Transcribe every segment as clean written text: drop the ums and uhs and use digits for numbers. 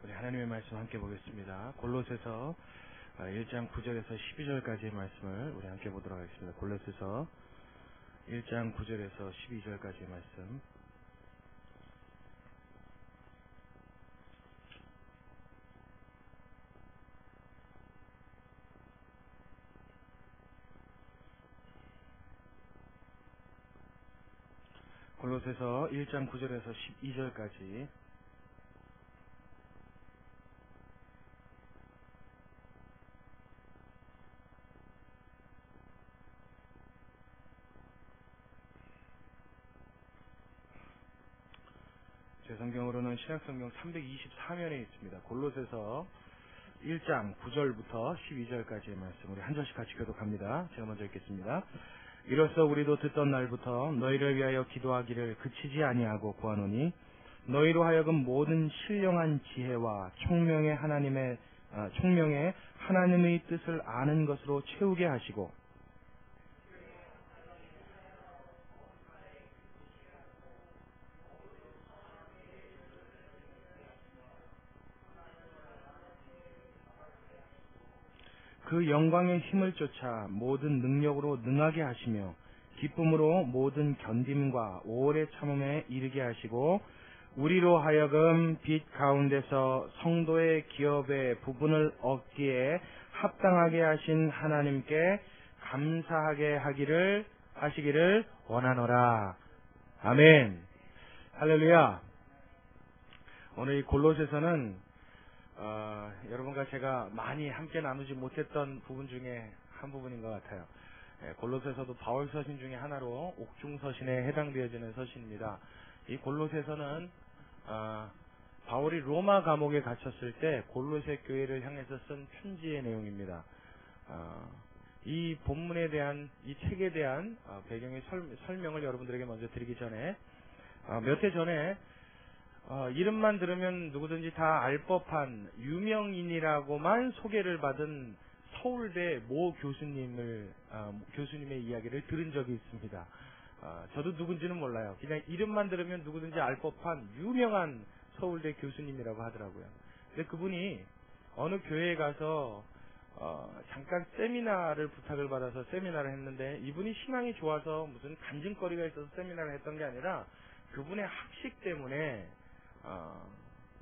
우리 하나님의 말씀 함께 보겠습니다. 골로새서 1장 9절에서 12절까지의 말씀을 우리 함께 보도록 하겠습니다. 골로새서 1장 9절에서 12절까지의 말씀. 골로새서 1장 9절에서 12절까지. 제 성경으로는 신약성경 324면에 있습니다. 골로새서 1장 9절부터 12절까지의 말씀, 우리 한 절씩 같이 교독합니다. 제가 먼저 읽겠습니다. 이로써 우리도 듣던 날부터 너희를 위하여 기도하기를 그치지 아니하고 구하노니 너희로 하여금 모든 신령한 지혜와 총명의 하나님의 뜻을 아는 것으로 채우게 하시고, 그 영광의 힘을 쫓아 모든 능력으로 능하게 하시며 기쁨으로 모든 견딤과 오래 참음에 이르게 하시고, 우리로 하여금 빛 가운데서 성도의 기업의 부분을 얻기에 합당하게 하신 하나님께 감사하게 하시기를 원하노라. 아멘. 할렐루야. 오늘 이 골로새서는 여러분과 제가 많이 함께 나누지 못했던 부분 중에 한 부분인 것 같아요. 골로새서도 바울 서신 중에 하나로 옥중서신에 해당되어지는 서신입니다. 이 골로새서는 바울이 로마 감옥에 갇혔을 때 골로새 교회를 향해서 쓴 편지의 내용입니다. 이 본문에 대한, 이 책에 대한 배경의 설명을 여러분들에게 먼저 드리기 전에 몇 해 전에 이름만 들으면 누구든지 다 알 법한 유명인이라고만 소개를 받은 서울대 모 교수님의 이야기를 들은 적이 있습니다. 저도 누군지는 몰라요. 그냥 이름만 들으면 누구든지 알 법한 유명한 서울대 교수님이라고 하더라고요. 근데 그분이 어느 교회에 가서 잠깐 세미나를 부탁을 받아서 세미나를 했는데, 이분이 신앙이 좋아서 무슨 간증거리가 있어서 세미나를 했던 게 아니라 그분의 학식 때문에,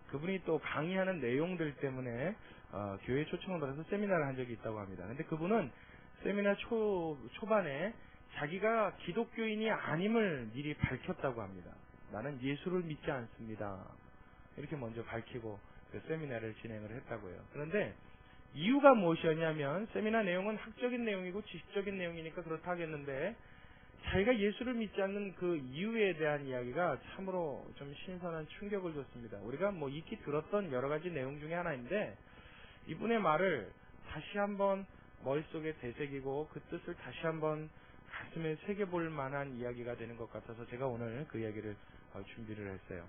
그분이 또 강의하는 내용들 때문에 교회에 초청을 받아서 세미나를 한 적이 있다고 합니다. 근데 그분은 세미나 초반에 자기가 기독교인이 아님을 미리 밝혔다고 합니다. 나는 예수를 믿지 않습니다. 이렇게 먼저 밝히고 그 세미나를 진행을 했다고요. 그런데 이유가 무엇이었냐면, 세미나 내용은 학적인 내용이고 지식적인 내용이니까 그렇다 하겠는데, 자기가 예수를 믿지 않는 그 이유에 대한 이야기가 참으로 좀 신선한 충격을 줬습니다. 우리가 익히 들었던 여러 가지 내용 중에 하나인데, 이분의 말을 다시 한번 머릿속에 되새기고 그 뜻을 다시 한번 가슴에 새겨볼 만한 이야기가 되는 것 같아서 제가 오늘 그 이야기를 준비를 했어요.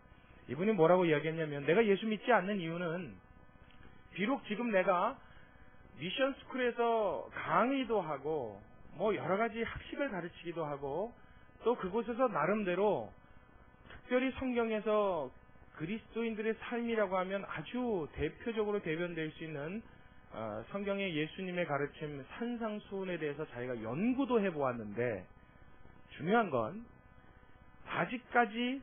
이분이 뭐라고 이야기했냐면, 내가 예수 믿지 않는 이유는, 비록 지금 내가 미션 스쿨에서 강의도 하고 여러 가지 학식을 가르치기도 하고, 또 그곳에서 나름대로 특별히 성경에서 그리스도인들의 삶이라고 하면 아주 대표적으로 대변될 수 있는 성경의 예수님의 가르침 산상수훈에 대해서 자기가 연구도 해보았는데, 중요한 건 아직까지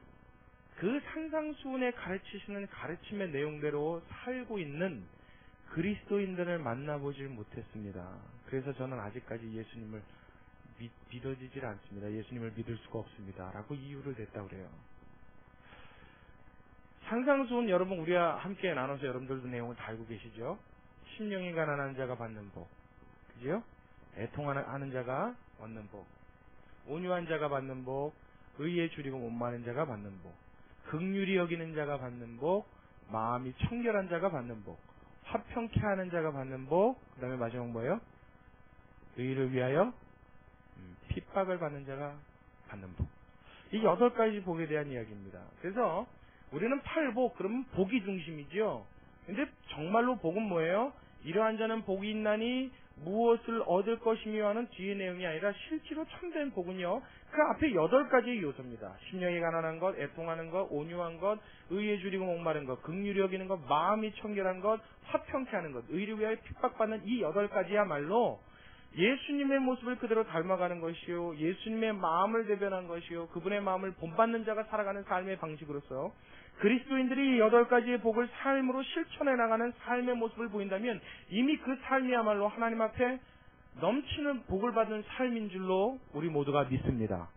그 산상수훈에 가르치시는 가르침의 내용대로 살고 있는 그리스도인들을 만나보질 못했습니다. 그래서 저는 아직까지 예수님을 믿어지질 않습니다. 예수님을 믿을 수가 없습니다. 라고 이유를 댔다고 그래요. 산상수훈 여러분 우리와 함께 나눠서 여러분들도 내용을 다 알고 계시죠? 심령이 가난한 자가 받는 복, 그죠? 애통하는 자가 얻는 복, 온유한 자가 받는 복, 의에 줄이고 못 마는 자가 받는 복, 긍휼히 여기는 자가 받는 복, 마음이 청결한 자가 받는 복, 화평케 하는 자가 받는 복, 그 다음에 마지막 뭐예요? 의를 위하여 핍박을 받는 자가 받는 복. 이 8가지 복에 대한 이야기입니다. 그래서 우리는 팔복, 그러면 복이 중심이죠. 근데 정말로 복은 뭐예요? 이러한 자는 복이 있나니 무엇을 얻을 것이며 하는 뒤의 내용이 아니라 실제로 참된 복은요, 그 앞에 8가지의 요소입니다. 심령이 가난한 것, 애통하는 것, 온유한 것, 의에 줄이고 목마른 것, 긍휼히 여기는 것, 마음이 청결한 것, 화평케 하는 것, 의를 위하여 핍박받는 이 8가지야말로 예수님의 모습을 그대로 닮아가는 것이요, 예수님의 마음을 대변한 것이요, 그분의 마음을 본받는 자가 살아가는 삶의 방식으로서 그리스도인들이 8가지의 복을 삶으로 실천해 나가는 삶의 모습을 보인다면 이미 그 삶이야말로 하나님 앞에 넘치는 복을 받은 삶인 줄로 우리 모두가 믿습니다.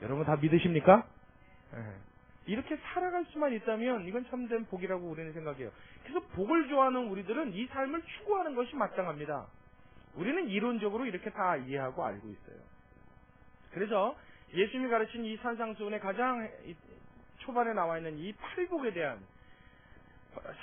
여러분 다 믿으십니까? 이렇게 살아갈 수만 있다면 이건 참된 복이라고 우리는 생각해요. 그래서 복을 좋아하는 우리들은 이 삶을 추구하는 것이 마땅합니다. 우리는 이론적으로 이렇게 다 이해하고 알고 있어요. 그래서 예수님이 가르친 이 산상수훈의 가장 초반에 나와 있는 이 팔복에 대한,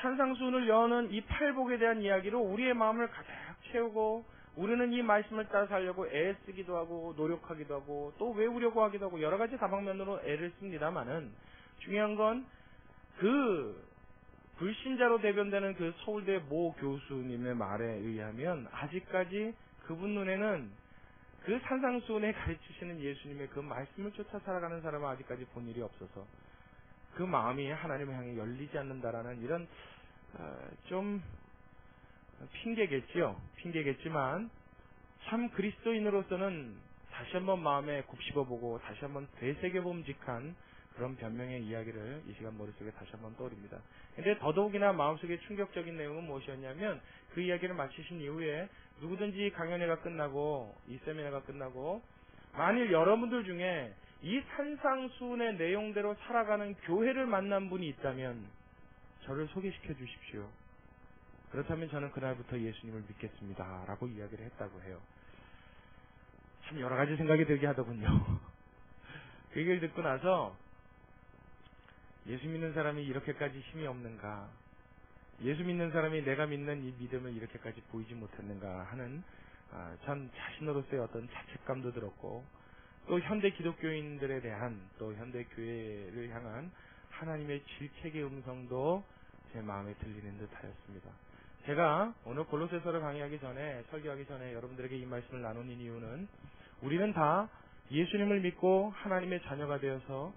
산상수훈을 여는 이 팔복에 대한 이야기로 우리의 마음을 가득 채우고 우리는 이 말씀을 따라 살려고 애쓰기도 하고 노력하기도 하고 또 외우려고 하기도 하고 여러 가지 다방면으로 애를 씁니다마는 중요한 건 그 불신자로 대변되는 그 서울대 모 교수님의 말에 의하면 아직까지 그분 눈에는 그 산상수훈에 가르치시는 예수님의 그 말씀을 쫓아 살아가는 사람은 아직까지 본 일이 없어서 그 마음이 하나님을 향해 열리지 않는다라는 이런 좀 핑계겠지만 참 그리스도인으로서는 다시 한번 마음에 곱씹어보고 다시 한번 되새겨봄직한 그런 변명의 이야기를 이 시간 머릿속에 다시 한번 떠올립니다. 근데 더더욱이나 마음속에 충격적인 내용은 무엇이었냐면 그 이야기를 마치신 이후에 누구든지 강연회가 끝나고 이 세미나가 끝나고 만일 여러분들 중에 이 산상수훈의 내용대로 살아가는 교회를 만난 분이 있다면 저를 소개시켜 주십시오. 그렇다면 저는 그날부터 예수님을 믿겠습니다 라고 이야기를 했다고 해요. 참 여러 가지 생각이 들게 하더군요. 그 얘기를 듣고 나서 예수 믿는 사람이 이렇게까지 힘이 없는가, 예수 믿는 사람이 내가 믿는 이 믿음을 이렇게까지 보이지 못했는가 하는 전 자신으로서의 어떤 자책감도 들었고 또 현대 기독교인들에 대한 또 현대 교회를 향한 하나님의 질책의 음성도 제 마음에 들리는 듯하였습니다. 제가 오늘 골로새서를 강의하기 전에, 설교하기 전에 여러분들에게 이 말씀을 나누는 이유는 우리는 다 예수님을 믿고 하나님의 자녀가 되어서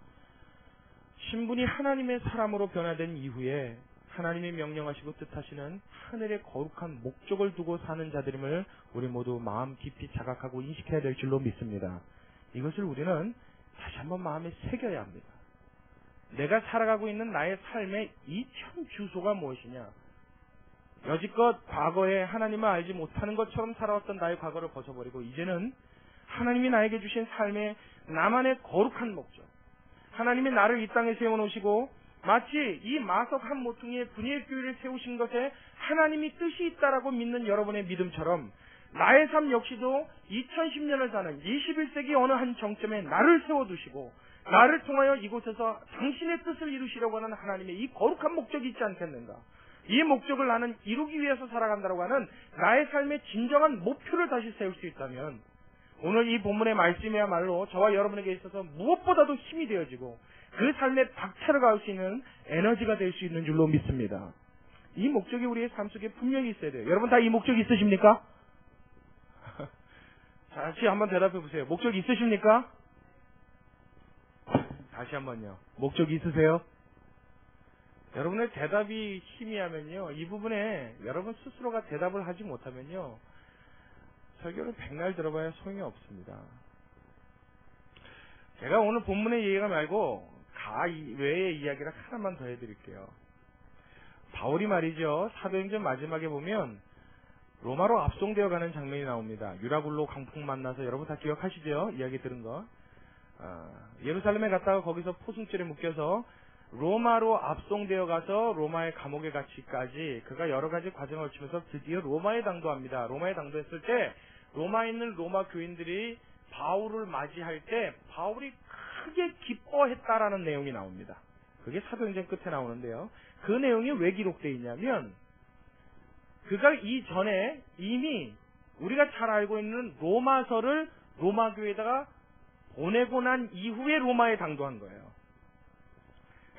신분이 하나님의 사람으로 변화된 이후에 하나님이 명령하시고 뜻하시는 하늘의 거룩한 목적을 두고 사는 자들임을 우리 모두 마음 깊이 자각하고 인식해야 될 줄로 믿습니다. 이것을 우리는 다시 한번 마음에 새겨야 합니다. 내가 살아가고 있는 나의 삶의 이천 주소가 무엇이냐? 여지껏 과거에 하나님을 알지 못하는 것처럼 살아왔던 나의 과거를 벗어버리고 이제는 하나님이 나에게 주신 삶의 나만의 거룩한 목적, 하나님이 나를 이 땅에 세워놓으시고 마치 이 마석 한 모퉁이에 분의 교회를 세우신 것에 하나님이 뜻이 있다라고 믿는 여러분의 믿음처럼 나의 삶 역시도 2010년을 사는 21세기 어느 한 정점에 나를 세워두시고 나를 통하여 이곳에서 당신의 뜻을 이루시려고 하는 하나님의 이 거룩한 목적이 있지 않겠는가? 이 목적을 나는 이루기 위해서 살아간다고 하는 나의 삶의 진정한 목표를 다시 세울 수 있다면 오늘 이 본문의 말씀이야말로 저와 여러분에게 있어서 무엇보다도 힘이 되어지고 그 삶에 박차를 가할 수 있는 에너지가 될 수 있는 줄로 믿습니다. 이 목적이 우리의 삶 속에 분명히 있어야 돼요. 여러분 다 이 목적이 있으십니까? 다시 한번 대답해 보세요. 목적이 있으십니까? 다시 한번요. 목적이 있으세요? 여러분의 대답이 희미하면요, 이 부분에 여러분 스스로가 대답을 하지 못하면요, 설교를 백날 들어봐야 소용이 없습니다. 제가 오늘 본문의 얘기가 말고 외의 이야기를 하나만 더 해드릴게요. 바울이 말이죠, 사도행전 마지막에 보면 로마로 압송되어 가는 장면이 나옵니다. 유라굴로 강풍 만나서 여러분 다 기억하시죠? 이야기 들은 거. 예루살렘에 갔다가 거기서 포승줄에 묶여서 로마로 압송되어 가서 로마의 감옥에 갇히기까지 그가 여러 가지 과정을 거치면서 드디어 로마에 당도합니다. 로마에 당도했을 때 로마에 있는 로마 교인들이 바울을 맞이할 때 바울이 크게 기뻐했다라는 내용이 나옵니다. 그게 사도행전 끝에 나오는데요. 그 내용이 왜 기록되어 있냐면 그가 이전에 이미 우리가 잘 알고 있는 로마서를 로마 교회에다가 보내고 난 이후에 로마에 당도한 거예요.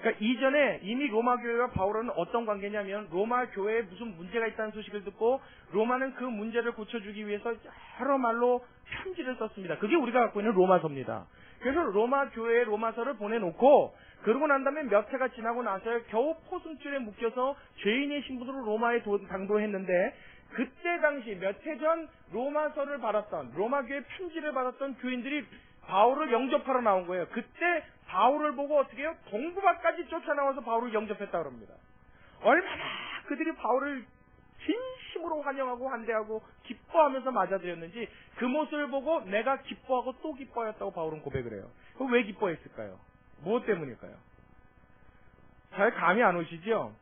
그러니까 이전에 이미 로마 교회와 바울은 어떤 관계냐면 로마 교회에 무슨 문제가 있다는 소식을 듣고 로마는 그 문제를 고쳐주기 위해서 여러 말로 편지를 썼습니다. 그게 우리가 갖고 있는 로마서입니다. 그래서 로마 교회에 로마서를 보내놓고 그러고 난 다음에 몇 해가 지나고 나서 겨우 포승줄에 묶여서 죄인의 신분으로 로마에 당도했는데 그때 당시 몇 해 전 로마서를 받았던 로마 교회 편지를 받았던 교인들이 바울을 영접하러 나온 거예요. 그때 바울을 보고 어떻게 해요? 동부바까지 쫓아나와서 바울을 영접했다고 합니다. 얼마나 그들이 바울을 진심으로 환영하고 환대하고 기뻐하면서 맞아들였는지 그 모습을 보고 내가 기뻐하고 또 기뻐했다고 바울은 고백을 해요. 그럼 왜 기뻐했을까요? 무엇 때문일까요? 잘 감이 안 오시죠?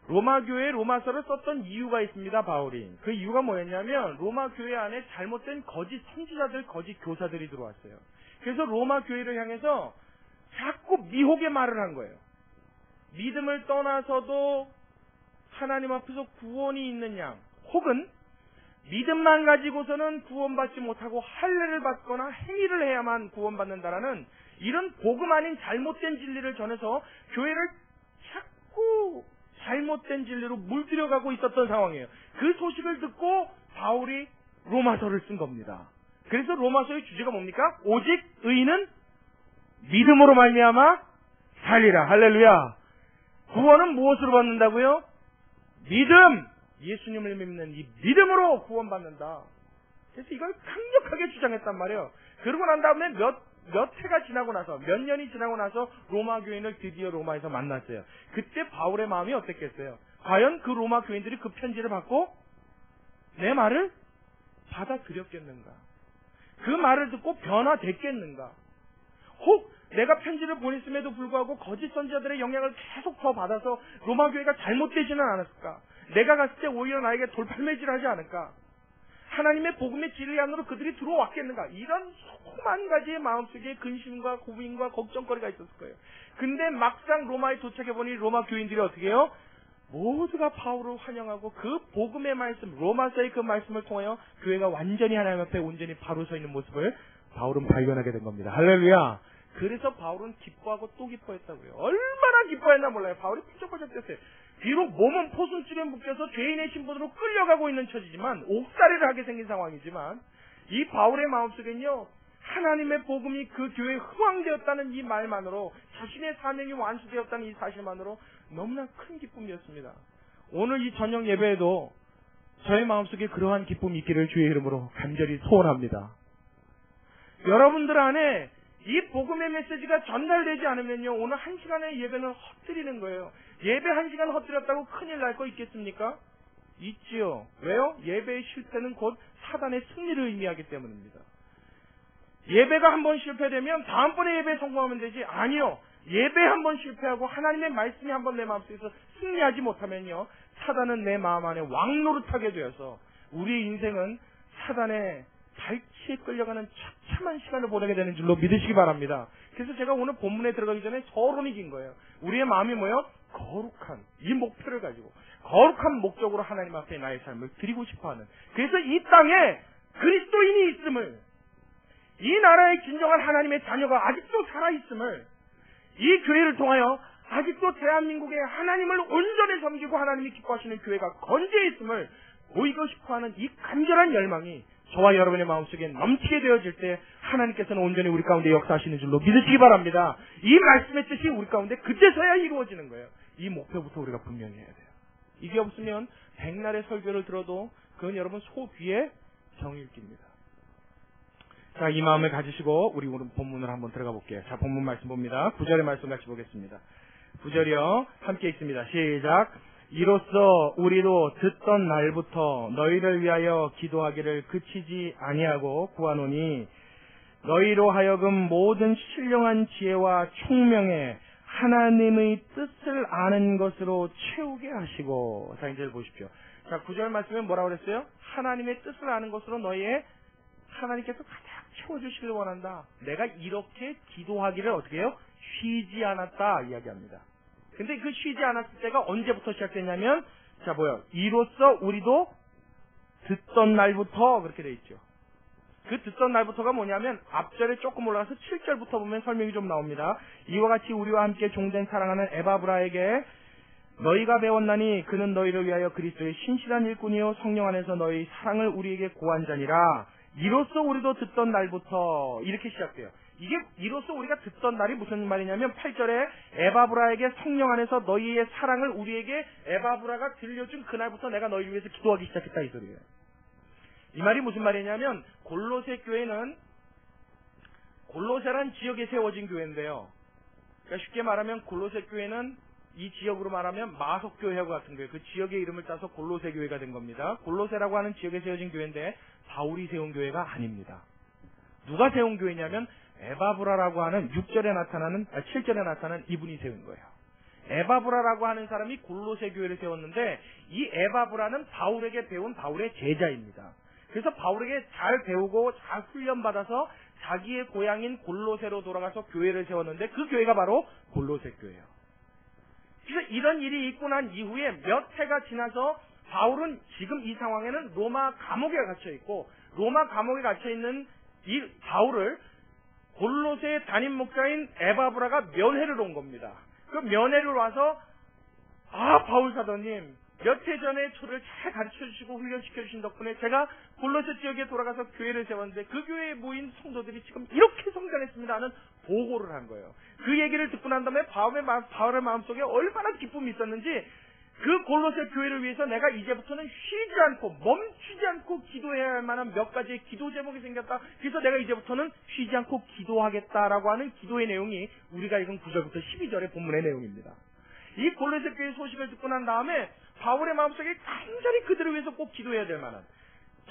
로마 교회에 로마서를 썼던 이유가 있습니다. 바울이. 그 이유가 뭐였냐면 로마 교회 안에 잘못된 거짓 선지자들, 거짓 교사들이 들어왔어요. 그래서 로마 교회를 향해서 자꾸 미혹의 말을 한 거예요. 믿음을 떠나서도 하나님 앞에서 구원이 있는 양, 혹은 믿음만 가지고서는 구원받지 못하고 할례를 받거나 행위를 해야만 구원받는다라는 이런 복음 아닌 잘못된 진리를 전해서 교회를 자꾸 잘못된 진리로 물들여가고 있었던 상황이에요. 그 소식을 듣고 바울이 로마서를 쓴 겁니다. 그래서 로마서의 주제가 뭡니까? 오직 의인은 믿음으로 말미암아 살리라. 할렐루야. 구원은 무엇으로 받는다고요? 믿음! 예수님을 믿는 이 믿음으로 구원받는다. 그래서 이걸 강력하게 주장했단 말이에요. 그러고 난 다음에 몇 해가 지나고 나서, 몇 년이 지나고 나서 로마 교인을 드디어 로마에서 만났어요. 그때 바울의 마음이 어땠겠어요? 과연 그 로마 교인들이 그 편지를 받고 내 말을 받아들였겠는가? 그 말을 듣고 변화됐겠는가? 혹 내가 편지를 보냈음에도 불구하고 거짓 선지자들의 영향을 계속 더 받아서 로마 교회가 잘못되지는 않았을까? 내가 갔을 때 오히려 나에게 돌팔매질하지 않을까? 하나님의 복음의 진리 안으로 그들이 들어왔겠는가? 이런 수만 가지의 마음속에 근심과 고민과 걱정거리가 있었을 거예요. 근데 막상 로마에 도착해보니 로마 교인들이 어떻게 해요? 모두가 바울을 환영하고 그 복음의 말씀, 로마서의 그 말씀을 통하여 교회가 완전히 하나님 앞에 온전히 바로 서 있는 모습을 바울은 발견하게 된 겁니다. 할렐루야! 그래서 바울은 기뻐하고 또 기뻐했다고요. 얼마나 기뻐했나 몰라요. 바울이 펄쩍펄쩍 뛰었어요. 비록 몸은 포승줄에 묶여서 죄인의 신분으로 끌려가고 있는 처지지만, 옥살이를 하게 생긴 상황이지만, 이 바울의 마음속엔요, 하나님의 복음이 그 교회에 흥황되었다는 이 말만으로, 자신의 사명이 완수되었다는 이 사실만으로 너무나 큰 기쁨이었습니다. 오늘 이 저녁 예배에도 저의 마음속에 그러한 기쁨이 있기를 주의 이름으로 간절히 소원합니다. 여러분들 안에 이 복음의 메시지가 전달되지 않으면요, 오늘 한 시간의 예배는 헛들이는 거예요. 예배 한 시간 헛들였다고 큰일 날 거 있겠습니까? 있지요. 왜요? 예배의 실패는 곧 사단의 승리를 의미하기 때문입니다. 예배가 한 번 실패되면 다음번에 예배에 성공하면 되지. 아니요. 예배 한 번 실패하고 하나님의 말씀이 한 번 내 마음속에서 승리하지 못하면요, 사단은 내 마음 안에 왕노릇하게 되어서 우리의 인생은 사단의 발치에 끌려가는 처참한 시간을 보내게 되는 줄로 믿으시기 바랍니다. 그래서 제가 오늘 본문에 들어가기 전에 서론이 긴 거예요. 우리의 마음이 뭐예요? 거룩한 이 목표를 가지고 거룩한 목적으로 하나님 앞에 나의 삶을 드리고 싶어하는, 그래서 이 땅에 그리스도인이 있음을, 이 나라의 진정한 하나님의 자녀가 아직도 살아있음을, 이 교회를 통하여 아직도 대한민국에 하나님을 온전히 섬기고 하나님이 기뻐하시는 교회가 건재해 있음을 보이고 싶어하는 이 간절한 열망이 저와 여러분의 마음속에 넘치게 되어질 때 하나님께서는 온전히 우리 가운데 역사하시는 줄로 믿으시기 바랍니다. 이 말씀의 뜻이 우리 가운데 그때서야 이루어지는 거예요. 이 목표부터 우리가 분명히 해야 돼요. 이게 없으면 백날의 설교를 들어도 그건 여러분 소 귀에 정일기입니다. 자, 이 마음을 가지시고 우리 오늘 본문을 한번 들어가 볼게요. 자, 본문 말씀 봅니다. 9절의 말씀 같이 보겠습니다. 9절이요. 함께 읽습니다. 시작. 이로써 우리도 듣던 날부터 너희를 위하여 기도하기를 그치지 아니하고 구하노니 너희로 하여금 모든 신령한 지혜와 총명에 하나님의 뜻을 아는 것으로 채우게 하시고. 자, 이제 보십시오. 자, 9절 말씀에 뭐라고 그랬어요? 하나님의 뜻을 아는 것으로 너희의 하나님께서 가장 채워주시길 원한다. 내가 이렇게 기도하기를 어떻게 해요? 쉬지 않았다 이야기합니다. 근데 그 쉬지 않았을 때가 언제부터 시작됐냐면, 자, 뭐요? 이로써 우리도 듣던 날부터 그렇게 돼 있죠. 그 듣던 날부터가 뭐냐면 앞절에 조금 올라가서 7절부터 보면 설명이 좀 나옵니다. 이와 같이 우리와 함께 종된 사랑하는 에바브라에게 너희가 배웠나니 그는 너희를 위하여 그리스도의 신실한 일꾼이요 성령 안에서 너희 사랑을 우리에게 고한 자니라. 이로써 우리도 듣던 날부터 이렇게 시작돼요. 이게 이로써 우리가 듣던 날이 무슨 말이냐면 8절에 에바브라에게 성령 안에서 너희의 사랑을 우리에게 에바브라가 들려준 그날부터 내가 너희를 위해서 기도하기 시작했다 이 소리예요. 이 말이 무슨 말이냐면 골로새 교회는 골로새란 지역에 세워진 교회인데요. 그러니까 쉽게 말하면 골로새 교회는 이 지역으로 말하면 마석교회하고 같은 거예요. 그 지역의 이름을 따서 골로새 교회가 된 겁니다. 골로새라고 하는 지역에 세워진 교회인데 바울이 세운 교회가 아닙니다. 누가 세운 교회냐면 에바브라라고 하는 7절에 나타나는 이분이 세운 거예요. 에바브라라고 하는 사람이 골로새 교회를 세웠는데 이 에바브라는 바울에게 배운 바울의 제자입니다. 그래서 바울에게 잘 배우고 잘 훈련받아서 자기의 고향인 골로새로 돌아가서 교회를 세웠는데 그 교회가 바로 골로새 교회예요. 그래서 이런 일이 있고 난 이후에 몇 해가 지나서 바울은 지금 이 상황에는 로마 감옥에 갇혀 있고 로마 감옥에 갇혀 있는 이 바울을 골로새 담임 목자인 에바브라가 면회를 온 겁니다. 그 면회를 와서 바울 사도님 몇 해 전에 저를 잘 가르쳐주시고 훈련시켜주신 덕분에 제가 골로새 지역에 돌아가서 교회를 세웠는데 그 교회에 모인 성도들이 지금 이렇게 성장했습니다 하는 보고를 한 거예요. 그 얘기를 듣고 난 다음에 바울의 마음속에 얼마나 기쁨이 있었는지 그 골로새 교회를 위해서 내가 이제부터는 쉬지 않고 멈추지 않고 기도해야 할 만한 몇 가지의 기도 제목이 생겼다. 그래서 내가 이제부터는 쉬지 않고 기도하겠다라고 하는 기도의 내용이 우리가 읽은 9절부터 12절의 본문의 내용입니다. 이 골로새 교회 소식을 듣고 난 다음에 바울의 마음속에 간절히 그들을 위해서 꼭 기도해야 될 만한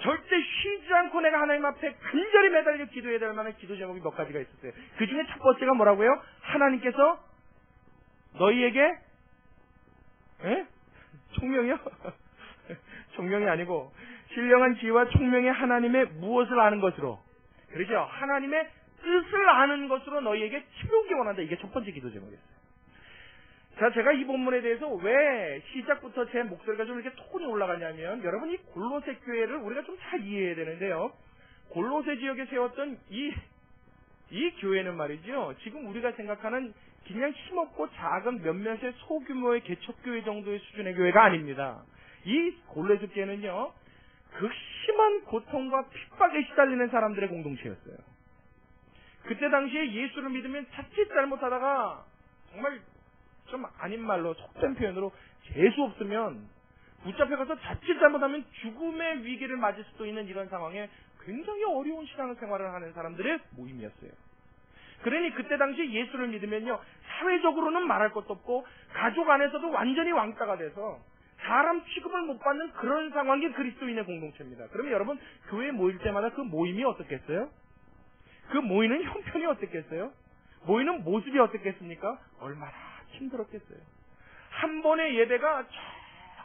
절대 쉬지 않고 내가 하나님 앞에 간절히 매달려 기도해야 될 만한 기도 제목이 몇 가지가 있었어요. 그 중에 첫 번째가 뭐라고요? 하나님께서 너희에게 총명이요? 총명이 아니고 신령한 지혜와 총명의 하나님의 무엇을 아는 것으로 그렇죠? 하나님의 뜻을 아는 것으로 너희에게 치료하기 원한다. 이게 첫 번째 기도 제목이었어요. 자, 제가 이 본문에 대해서 왜 시작부터 제 목소리가 좀 이렇게 톤이 올라가냐면 여러분 이 골로새 교회를 우리가 좀 잘 이해해야 되는데요. 골로새 지역에 세웠던 이 교회는 말이죠. 지금 우리가 생각하는 그냥 힘없고 작은 몇몇의 소규모의 개척교회 정도의 수준의 교회가 아닙니다. 이 골로새 교회는요. 극심한 고통과 핍박에 시달리는 사람들의 공동체였어요. 그때 당시에 예수를 믿으면 자칫 잘못하다가 정말 좀 아닌 말로 속된 표현으로 재수 없으면 붙잡혀가서 자칫 잘못하면 죽음의 위기를 맞을 수도 있는 이런 상황에 굉장히 어려운 신앙생활을 하는 사람들의 모임이었어요. 그러니 그때 당시 예수를 믿으면요 사회적으로는 말할 것도 없고 가족 안에서도 완전히 왕따가 돼서 사람 취급을 못 받는 그런 상황이 그리스도인의 공동체입니다. 그러면 여러분 교회에 모일 때마다 그 모임이 어떻겠어요? 그 모이는 형편이 어떻겠어요? 모이는 모습이 어떻겠습니까? 얼마나 힘들었겠어요. 한 번의 예배가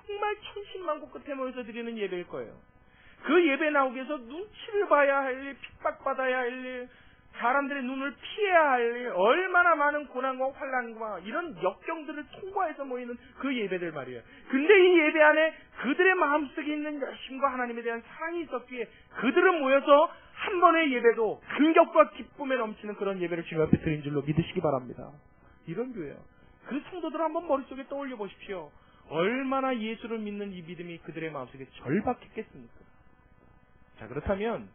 정말 천신만고 끝에 모여서 드리는 예배일 거예요. 그 예배 나오기 위해서 눈치를 봐야 할 일, 핍박받아야 할 일, 사람들의 눈을 피해야 할 일, 얼마나 많은 고난과 환난과 이런 역경들을 통과해서 모이는 그 예배들 말이에요. 근데 이 예배 안에 그들의 마음속에 있는 열심과 하나님에 대한 사랑이 있었기에 그들은 모여서 한 번의 예배도 감격과 기쁨에 넘치는 그런 예배를 주님 앞에 드린 줄로 믿으시기 바랍니다. 이런 교회예요. 그 성도들을 한번 머릿속에 떠올려 보십시오. 얼마나 예수를 믿는 이 믿음이 그들의 마음속에 절박했겠습니까? 자, 그렇다면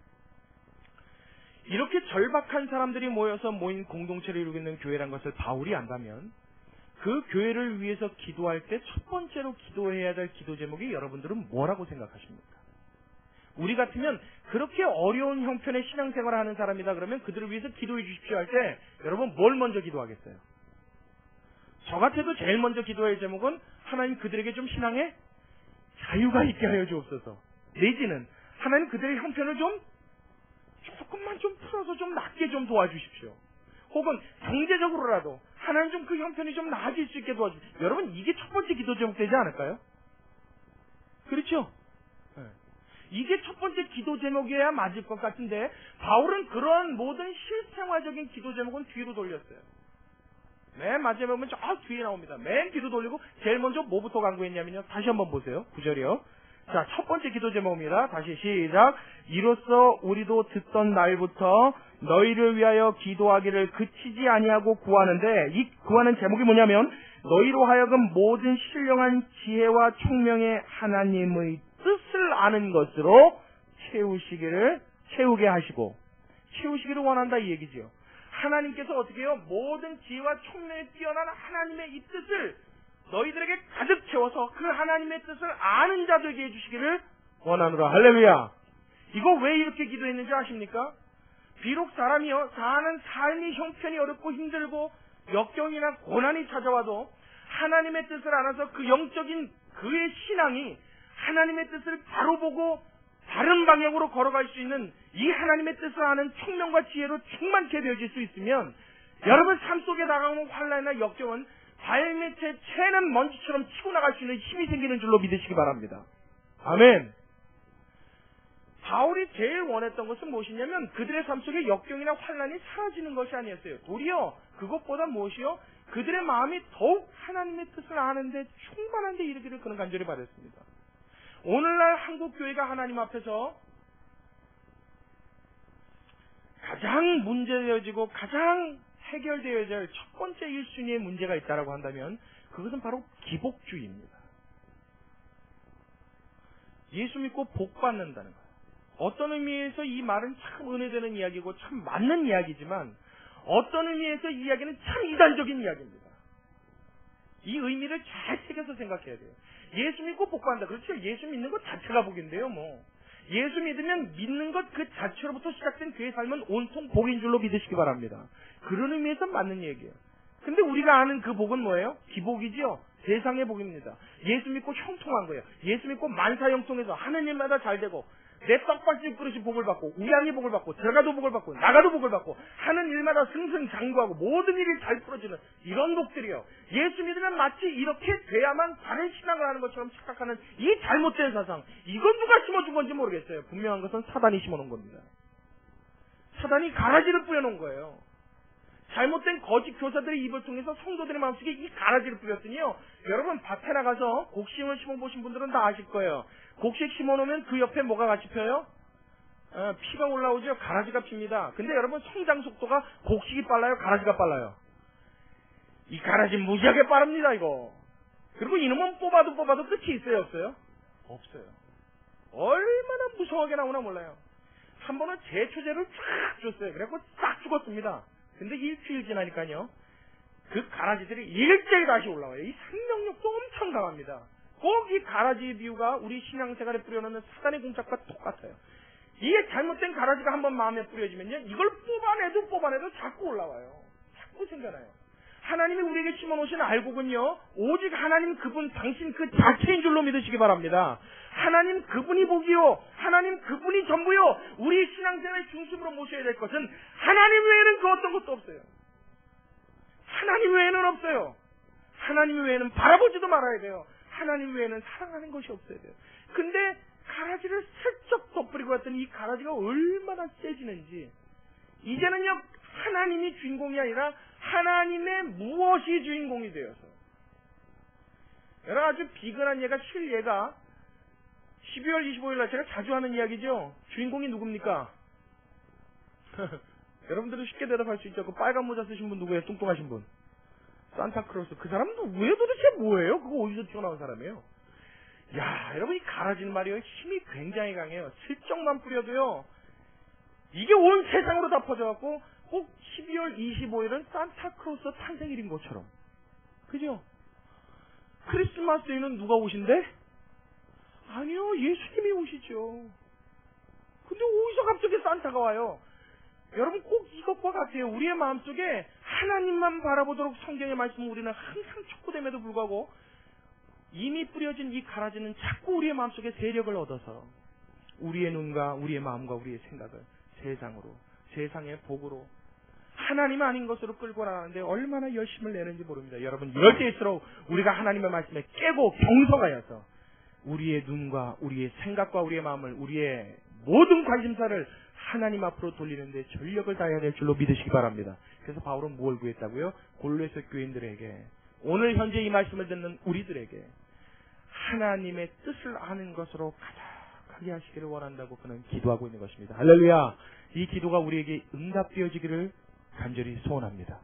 이렇게 절박한 사람들이 모여서 모인 공동체를 이루고 있는 교회란 것을 바울이 안다면 그 교회를 위해서 기도할 때 첫 번째로 기도해야 될 기도 제목이 여러분들은 뭐라고 생각하십니까? 우리 같으면 그렇게 어려운 형편의 신앙생활을 하는 사람이다 그러면 그들을 위해서 기도해 주십시오 할 때 여러분 뭘 먼저 기도하겠어요? 저 같아도 제일 먼저 기도할 제목은 하나님 그들에게 좀 신앙에 자유가 있게 하여 주옵소서. 내지는 하나님 그들의 형편을 조금만 좀 풀어서 좀 낫게 좀 도와주십시오. 혹은 경제적으로라도 하나님 좀 그 형편이 좀 나아질 수 있게 도와주십시오. 여러분 이게 첫 번째 기도 제목 되지 않을까요? 그렇죠? 네. 이게 첫 번째 기도 제목이어야 맞을 것 같은데 바울은 그런 모든 실생활적인 기도 제목은 뒤로 돌렸어요. 맨 마지막에 보면 저 뒤에 나옵니다. 맨 뒤로 돌리고 제일 먼저 뭐부터 강구했냐면요. 다시 한번 보세요. 9절이요. 자, 첫 번째 기도 제목입니다. 다시 시작. 이로써 우리도 듣던 날부터 너희를 위하여 기도하기를 그치지 아니하고 구하는데, 이 구하는 제목이 뭐냐면 너희로 하여금 모든 신령한 지혜와 총명의 하나님의 뜻을 아는 것으로 채우게 하시고, 채우시기를 원한다 이 얘기죠. 하나님께서 어떻게 해요? 모든 지혜와 총명에 뛰어난 하나님의 이 뜻을 너희들에게 가득 채워서 그 하나님의 뜻을 아는 자 되게 해주시기를 원하노라. 할렐루야. 이거 왜 이렇게 기도했는지 아십니까? 비록 사람이요, 사는 삶이 형편이 어렵고 힘들고 역경이나 고난이 찾아와도 하나님의 뜻을 알아서 그 영적인 그의 신앙이 하나님의 뜻을 바로 보고 다른 방향으로 걸어갈 수 있는 이 하나님의 뜻을 아는 총명과 지혜로 충만케 되어질 수 있으면, 여러분 삶 속에 다가오는 환난이나 역경은 발밑에 채는 먼지처럼 치고 나갈 수 있는 힘이 생기는 줄로 믿으시기 바랍니다. 아멘. 바울이 제일 원했던 것은 무엇이냐면 그들의 삶 속에 역경이나 환난이 사라지는 것이 아니었어요. 도리어 그것보다 무엇이요? 그들의 마음이 더욱 하나님의 뜻을 아는데 충만한 데 이르기를 그는 간절히 바랬습니다. 오늘날 한국 교회가 하나님 앞에서 가장 문제되어지고 가장 해결되어야 할 첫 번째 1순위의 문제가 있다라고 한다면 그것은 바로 기복주의입니다. 예수 믿고 복 받는다는 것. 어떤 의미에서 이 말은 참 은혜되는 이야기고 참 맞는 이야기지만 어떤 의미에서 이 이야기는 참 이단적인 이야기입니다. 이 의미를 잘 새겨서 생각해야 돼요. 예수 믿고 복 받는다. 그렇죠. 예수 믿는 것 자체가 복인데요. 예수 믿으면 믿는 것 그 자체로부터 시작된 그의 삶은 온통 복인 줄로 믿으시기 바랍니다. 그런 의미에서 맞는 얘기예요. 근데 우리가 아는 그 복은 뭐예요? 기복이죠. 세상의 복입니다. 예수 믿고 형통한 거예요. 예수 믿고 만사형통해서 하는 일마다 잘 되고 내 떡밥집 그릇이 복을 받고 우양이 복을 받고 들어가도 복을 받고 나가도 복을 받고 하는 일마다 승승장구하고 모든 일이 잘 풀어지는 이런 복들이요. 예수 믿으면 마치 이렇게 돼야만 다른 신앙을 하는 것처럼 착각하는 이 잘못된 사상, 이건 누가 심어준 건지 모르겠어요. 분명한 것은 사단이 심어놓은 겁니다. 사단이 가라지를 뿌려놓은 거예요. 잘못된 거짓 교사들의 입을 통해서 성도들의 마음속에 이 가라지를 뿌렸더니요. 여러분 밭에 나가서 곡식을 심어보신 분들은 다 아실 거예요. 곡식 심어놓으면 그 옆에 뭐가 같이 펴요? 피가 올라오죠. 가라지가 핍니다. 근데 여러분 성장 속도가 곡식이 빨라요? 가라지가 빨라요? 이 가라지 무지하게 빠릅니다 이거. 그리고 이놈은 뽑아도 끝이 있어요 없어요? 없어요. 얼마나 무서워하게 나오나 몰라요. 한 번은 제초제를 쫙 줬어요. 그래갖고 싹 죽었습니다. 근데 일주일 지나니까요. 그 가라지들이 일제히 다시 올라와요. 이 생명력도 엄청 강합니다. 꼭 이 가라지 비유가 우리 신앙생활에 뿌려놓는 사단의 공작과 똑같아요. 이게 잘못된 가라지가 한번 마음에 뿌려지면요. 이걸 뽑아내도 자꾸 올라와요. 자꾸 생겨나요. 하나님이 우리에게 심어놓으신 알곡은요. 오직 하나님 그분 당신 그 자체인 줄로 믿으시기 바랍니다. 하나님 그분이 복이요. 하나님 그분이 전부요. 우리 신앙생활의 중심으로 모셔야 될 것은 하나님 외에는 그 어떤 것도 없어요. 하나님 외에는 없어요. 하나님 외에는 바라보지도 말아야 돼요. 하나님 외에는 사랑하는 것이 없어야 돼요. 근데 가라지를 슬쩍 덧뿌리고 갔더니 이 가라지가 얼마나 세지는지 이제는요 하나님이 주인공이 아니라 하나님의 무엇이 주인공이 되어서 여러 아주 비근한 예가 실예가 12월 25일 날 제가 자주 하는 이야기죠. 주인공이 누굽니까? 여러분들은 쉽게 대답할 수 있죠. 그 빨간 모자 쓰신 분 누구예요? 뚱뚱하신 분. 산타크로스. 그 사람은 왜 도대체 뭐예요? 그거 어디서 튀어나온 사람이에요? 야, 여러분 이 가라지는 말이요. 힘이 굉장히 강해요. 슬쩍만 뿌려도요. 이게 온 세상으로 다 퍼져갖고 꼭 12월 25일은 산타크로스 탄생일인 것처럼. 그죠? 크리스마스에는 누가 오신대? 아니요. 예수님이 오시죠. 근데 어디서 갑자기 산타가 와요? 여러분 꼭 이것과 같아요. 우리의 마음속에 하나님만 바라보도록 성경의 말씀은 우리는 항상 촉구됨에도 불구하고 이미 뿌려진 이 가라지는 자꾸 우리의 마음속에 세력을 얻어서 우리의 눈과 우리의 마음과 우리의 생각을 세상으로, 세상의 복으로 하나님 아닌 것으로 끌고 나가는데 얼마나 열심을 내는지 모릅니다. 여러분 이럴 때일수록 우리가 하나님의 말씀에 깨고 경성하여서 우리의 눈과 우리의 생각과 우리의 마음을 우리의 모든 관심사를 하나님 앞으로 돌리는데 전력을 다해야 될 줄로 믿으시기 바랍니다. 그래서 바울은 뭘 구했다고요? 골로새 교인들에게 오늘 현재 이 말씀을 듣는 우리들에게 하나님의 뜻을 아는 것으로 가득하게 하시기를 원한다고 그는 기도하고 있는 것입니다. 할렐루야. 이 기도가 우리에게 응답되어지기를 간절히 소원합니다.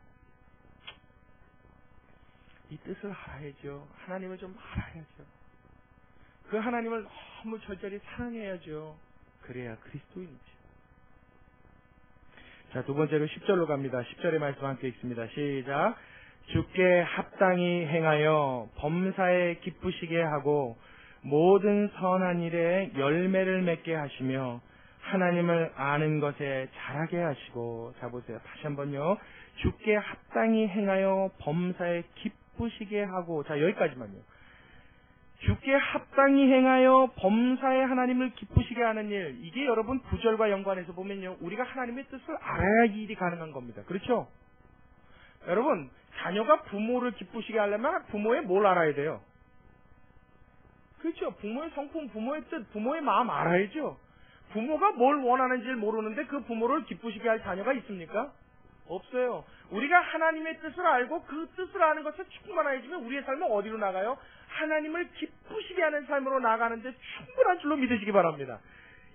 이 뜻을 알아야죠. 하나님을 좀 알아야죠. 그 하나님을 너무 절절히 사랑해야죠. 그래야 그리스도인이죠. 자, 두 번째로 10절로 갑니다. 10절의 말씀 함께 읽습니다. 시작. 주께 합당히 행하여 범사에 기쁘시게 하고 모든 선한 일에 열매를 맺게 하시며 하나님을 아는 것에 자라게 하시고. 자, 보세요. 다시 한번요. 주께 합당히 행하여 범사에 기쁘시게 하고. 자, 여기까지만요. 주께 합당히 행하여 범사에 하나님을 기쁘시게 하는 일. 이게 여러분 구절과 연관해서 보면요, 우리가 하나님의 뜻을 알아야 이 일이 가능한 겁니다. 그렇죠? 여러분, 자녀가 부모를 기쁘시게 하려면 부모의 뭘 알아야 돼요? 그렇죠? 부모의 성품, 부모의 뜻, 부모의 마음 알아야죠. 부모가 뭘 원하는지를 모르는데 그 부모를 기쁘시게 할 자녀가 있습니까? 없어요. 우리가 하나님의 뜻을 알고 그 뜻을 아는 것에 충만해지면 우리의 삶은 어디로 나가요? 하나님을 기쁘시게 하는 삶으로 나가는데 충분한 줄로 믿으시기 바랍니다.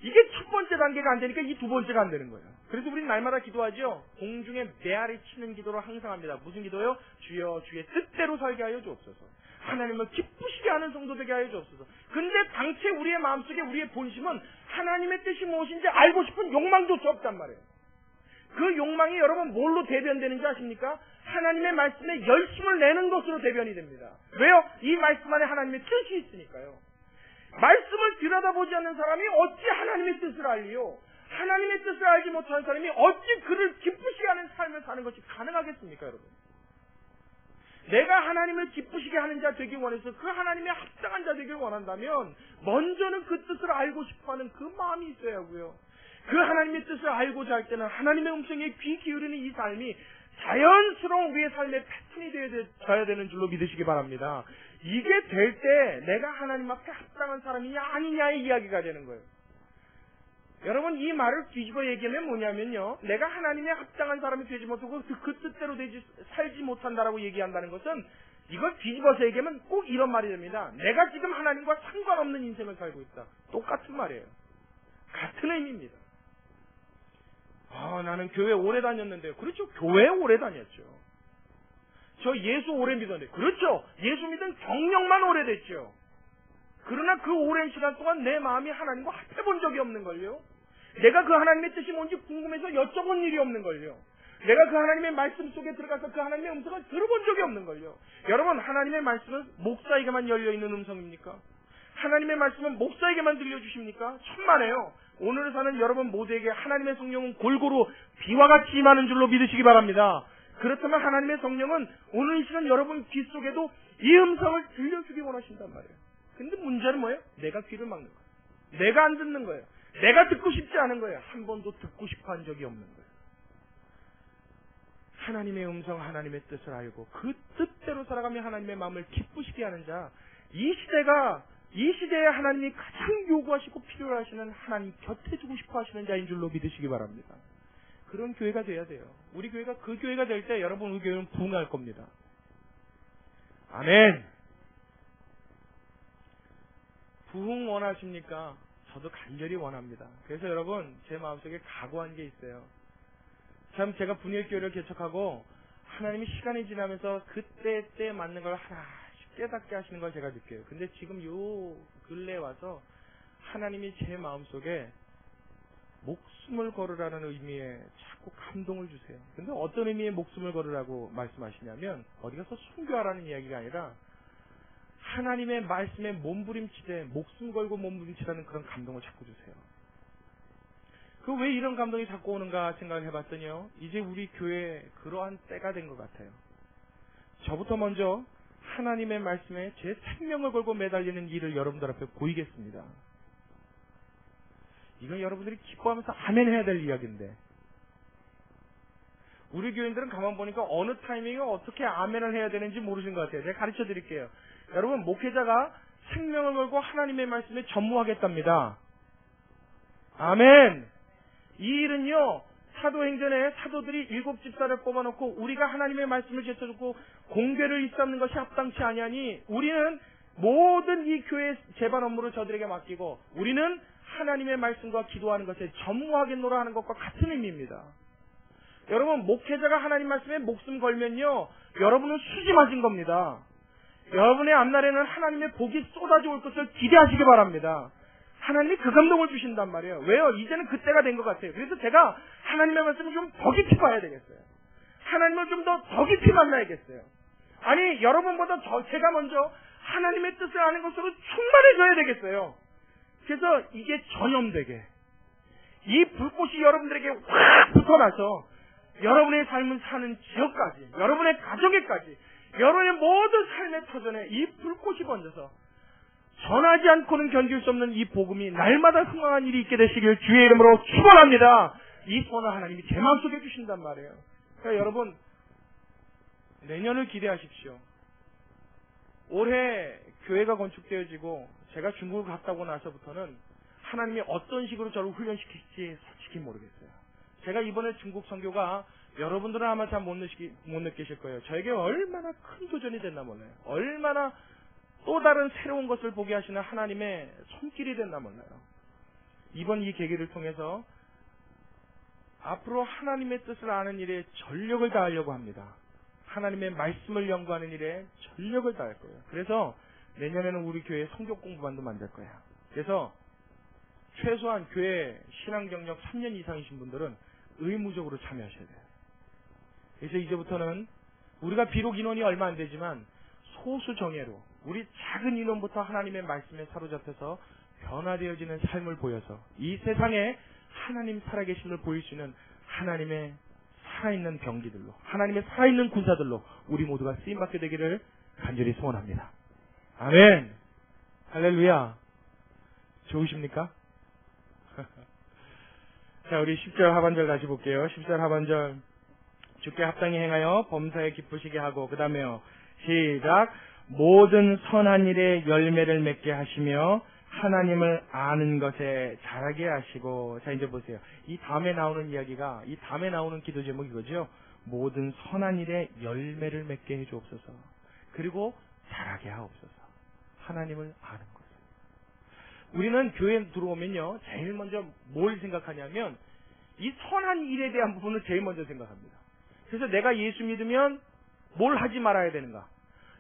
이게 첫 번째 단계가 안 되니까 이 두 번째가 안 되는 거예요. 그래서 우리는 날마다 기도하죠. 공중에 메아리 치는 기도로 항상 합니다. 무슨 기도요? 주여 주의 뜻대로 살게 하여 주옵소서. 하나님을 기쁘시게 하는 성도 되게 하여 주옵소서. 근데 당최 우리의 마음속에 우리의 본심은 하나님의 뜻이 무엇인지 알고 싶은 욕망조차 없단 말이에요. 그 욕망이 여러분 뭘로 대변되는지 아십니까? 하나님의 말씀에 열심을 내는 것으로 대변이 됩니다. 왜요? 이 말씀 안에 하나님의 뜻이 있으니까요. 말씀을 들여다보지 않는 사람이 어찌 하나님의 뜻을 알리요? 하나님의 뜻을 알지 못하는 사람이 어찌 그를 기쁘시게 하는 삶을 사는 것이 가능하겠습니까, 여러분? 내가 하나님을 기쁘시게 하는 자 되길 원해서 그 하나님의 합당한 자 되길 원한다면 먼저는 그 뜻을 알고 싶어하는 그 마음이 있어야 하고요. 그 하나님의 뜻을 알고자 할 때는 하나님의 음성에 귀 기울이는 이 삶이 자연스러운 우리의 삶의 패턴이 되어야 되는 줄로 믿으시기 바랍니다. 이게 될 때 내가 하나님 앞에 합당한 사람이냐 아니냐의 이야기가 되는 거예요. 여러분, 이 말을 뒤집어 얘기하면 뭐냐면요, 내가 하나님의 합당한 사람이 되지 못하고 그 뜻대로 살지 못한다라고 얘기한다는 것은, 이걸 뒤집어서 얘기하면 꼭 이런 말이 됩니다. 내가 지금 하나님과 상관없는 인생을 살고 있다. 똑같은 말이에요. 같은 의미입니다. 나는 교회 오래 다녔는데요. 그렇죠. 교회 오래 다녔죠. 저 예수 오래 믿었는데. 그렇죠. 예수 믿은 경력만 오래됐죠. 그러나 그 오랜 시간 동안 내 마음이 하나님과 합해본 적이 없는 걸요. 내가 그 하나님의 뜻이 뭔지 궁금해서 여쭤본 일이 없는 걸요. 내가 그 하나님의 말씀 속에 들어가서 그 하나님의 음성을 들어본 적이 없는 걸요. 여러분, 하나님의 말씀은 목사에게만 열려있는 음성입니까? 하나님의 말씀은 목사에게만 들려주십니까? 천만에요. 오늘 사는 여러분 모두에게 하나님의 성령은 골고루 비와 같이 임하는 줄로 믿으시기 바랍니다. 그렇다면 하나님의 성령은 오늘 이 시간 여러분 귀 속에도 이 음성을 들려주기 원하신단 말이에요. 근데 문제는 뭐예요? 내가 귀를 막는 거예요. 내가 안 듣는 거예요. 내가 듣고 싶지 않은 거예요. 한 번도 듣고 싶어 한 적이 없는 거예요. 하나님의 음성, 하나님의 뜻을 알고 그 뜻대로 살아가며 하나님의 마음을 기쁘시게 하는 자, 이 시대에 하나님이 가장 요구하시고 필요하시는, 하나님 곁에 두고 싶어 하시는 자인 줄로 믿으시기 바랍니다. 그런 교회가 돼야 돼요. 우리 교회가 그 교회가 될 때 여러분 우리 교회는 부흥할 겁니다. 아멘. 부흥 원하십니까? 저도 간절히 원합니다. 그래서 여러분, 제 마음속에 각오한 게 있어요. 참 제가 분일교회를 개척하고 하나님이 시간이 지나면서 그때 맞는 걸 하나씩 깨닫게 하시는 걸 제가 느껴요. 근데 지금 요 근래에 와서 하나님이 제 마음속에 목숨을 걸으라는 의미에 자꾸 감동을 주세요. 근데 어떤 의미의 목숨을 걸으라고 말씀하시냐면, 어디 가서 순교하라는 이야기가 아니라 하나님의 말씀에 몸부림치되 목숨 걸고 몸부림치라는 그런 감동을 자꾸 주세요. 그 왜 이런 감동이 자꾸 오는가 생각을 해봤더니요, 이제 우리 교회에 그러한 때가 된 것 같아요. 저부터 먼저 하나님의 말씀에 제 생명을 걸고 매달리는 일을 여러분들 앞에 보이겠습니다. 이건 여러분들이 기뻐하면서 아멘 해야 될 이야기인데, 우리 교인들은 가만 보니까 어느 타이밍에 어떻게 아멘을 해야 되는지 모르시는 것 같아요. 제가 가르쳐 드릴게요. 여러분, 목회자가 생명을 걸고 하나님의 말씀에 전무하겠답니다. 아멘. 이 일은요, 사도행전에 사도들이 7집사를 뽑아놓고 우리가 하나님의 말씀을 제쳐주고 공궤를 일삼는 것이 합당치 아니하니 우리는 모든 이 교회 재반 업무를 저들에게 맡기고 우리는 하나님의 말씀과 기도하는 것에 전무하겠노라 하는 것과 같은 의미입니다. 여러분, 목회자가 하나님 말씀에 목숨 걸면요, 여러분은 수지 맞은 겁니다. 여러분의 앞날에는 하나님의 복이 쏟아져 올 것을 기대하시기 바랍니다. 하나님이 그 감동을 주신단 말이에요. 왜요? 이제는 그때가 된 것 같아요. 그래서 제가 하나님의 말씀을 좀 더 깊이 봐야 되겠어요. 하나님을 좀 더 깊이 만나야겠어요. 아니, 여러분보다 제가 먼저 하나님의 뜻을 아는 것으로 충만해져야 되겠어요. 그래서 이게 전염되게, 이 불꽃이 여러분들에게 확 붙어나서 여러분의 삶을 사는 지역까지, 여러분의 가정에까지, 여러분의 모든 삶의 터전에 이 불꽃이 번져서 전하지 않고는 견딜 수 없는 이 복음이 날마다 흥황한 일이 있게 되시길 주의 이름으로 축원합니다. 이 소원을 하나님이 제 마음속에 주신단 말이에요. 그러니까 여러분, 내년을 기대하십시오. 올해 교회가 건축되어지고 제가 중국을 갔다 오고 나서부터는 하나님이 어떤 식으로 저를 훈련시킬지 솔직히 모르겠어요. 제가 이번에 중국 선교가 여러분들은 아마 잘 못 느끼실 거예요. 저에게 얼마나 큰 도전이 됐나 몰라요. 얼마나 또 다른 새로운 것을 보게 하시는 하나님의 손길이 됐나 몰라요. 이번 이 계기를 통해서 앞으로 하나님의 뜻을 아는 일에 전력을 다하려고 합니다. 하나님의 말씀을 연구하는 일에 전력을 다할 거예요. 그래서 내년에는 우리 교회 성경 공부반도 만들 거예요. 그래서 최소한 교회 신앙 경력 3년 이상이신 분들은 의무적으로 참여하셔야 돼요. 그래서 이제부터는 우리가 비록 인원이 얼마 안 되지만 소수 정예로 우리 작은 인원부터 하나님의 말씀에 사로잡혀서 변화되어지는 삶을 보여서 이 세상에 하나님 살아계심을 보일 수 있는 하나님의 살아있는 병기들로, 하나님의 살아있는 군사들로 우리 모두가 쓰임받게 되기를 간절히 소원합니다. 아멘. 할렐루야. 좋으십니까? 자, 우리 10절 하반절 다시 볼게요. 10절 하반절. 주께 합당히 행하여 범사에 기쁘시게 하고, 그 다음에요. 시작. 모든 선한 일에 열매를 맺게 하시며 하나님을 아는 것에 자라게 하시고. 자, 이제 보세요. 이 다음에 나오는 이야기가, 이 다음에 나오는 기도 제목이 이거죠. 모든 선한 일에 열매를 맺게 해주옵소서. 그리고 자라게 하옵소서. 하나님을 아는 것. 우리는 교회에 들어오면요, 제일 먼저 뭘 생각하냐면 이 선한 일에 대한 부분을 제일 먼저 생각합니다. 그래서 내가 예수 믿으면 뭘 하지 말아야 되는가?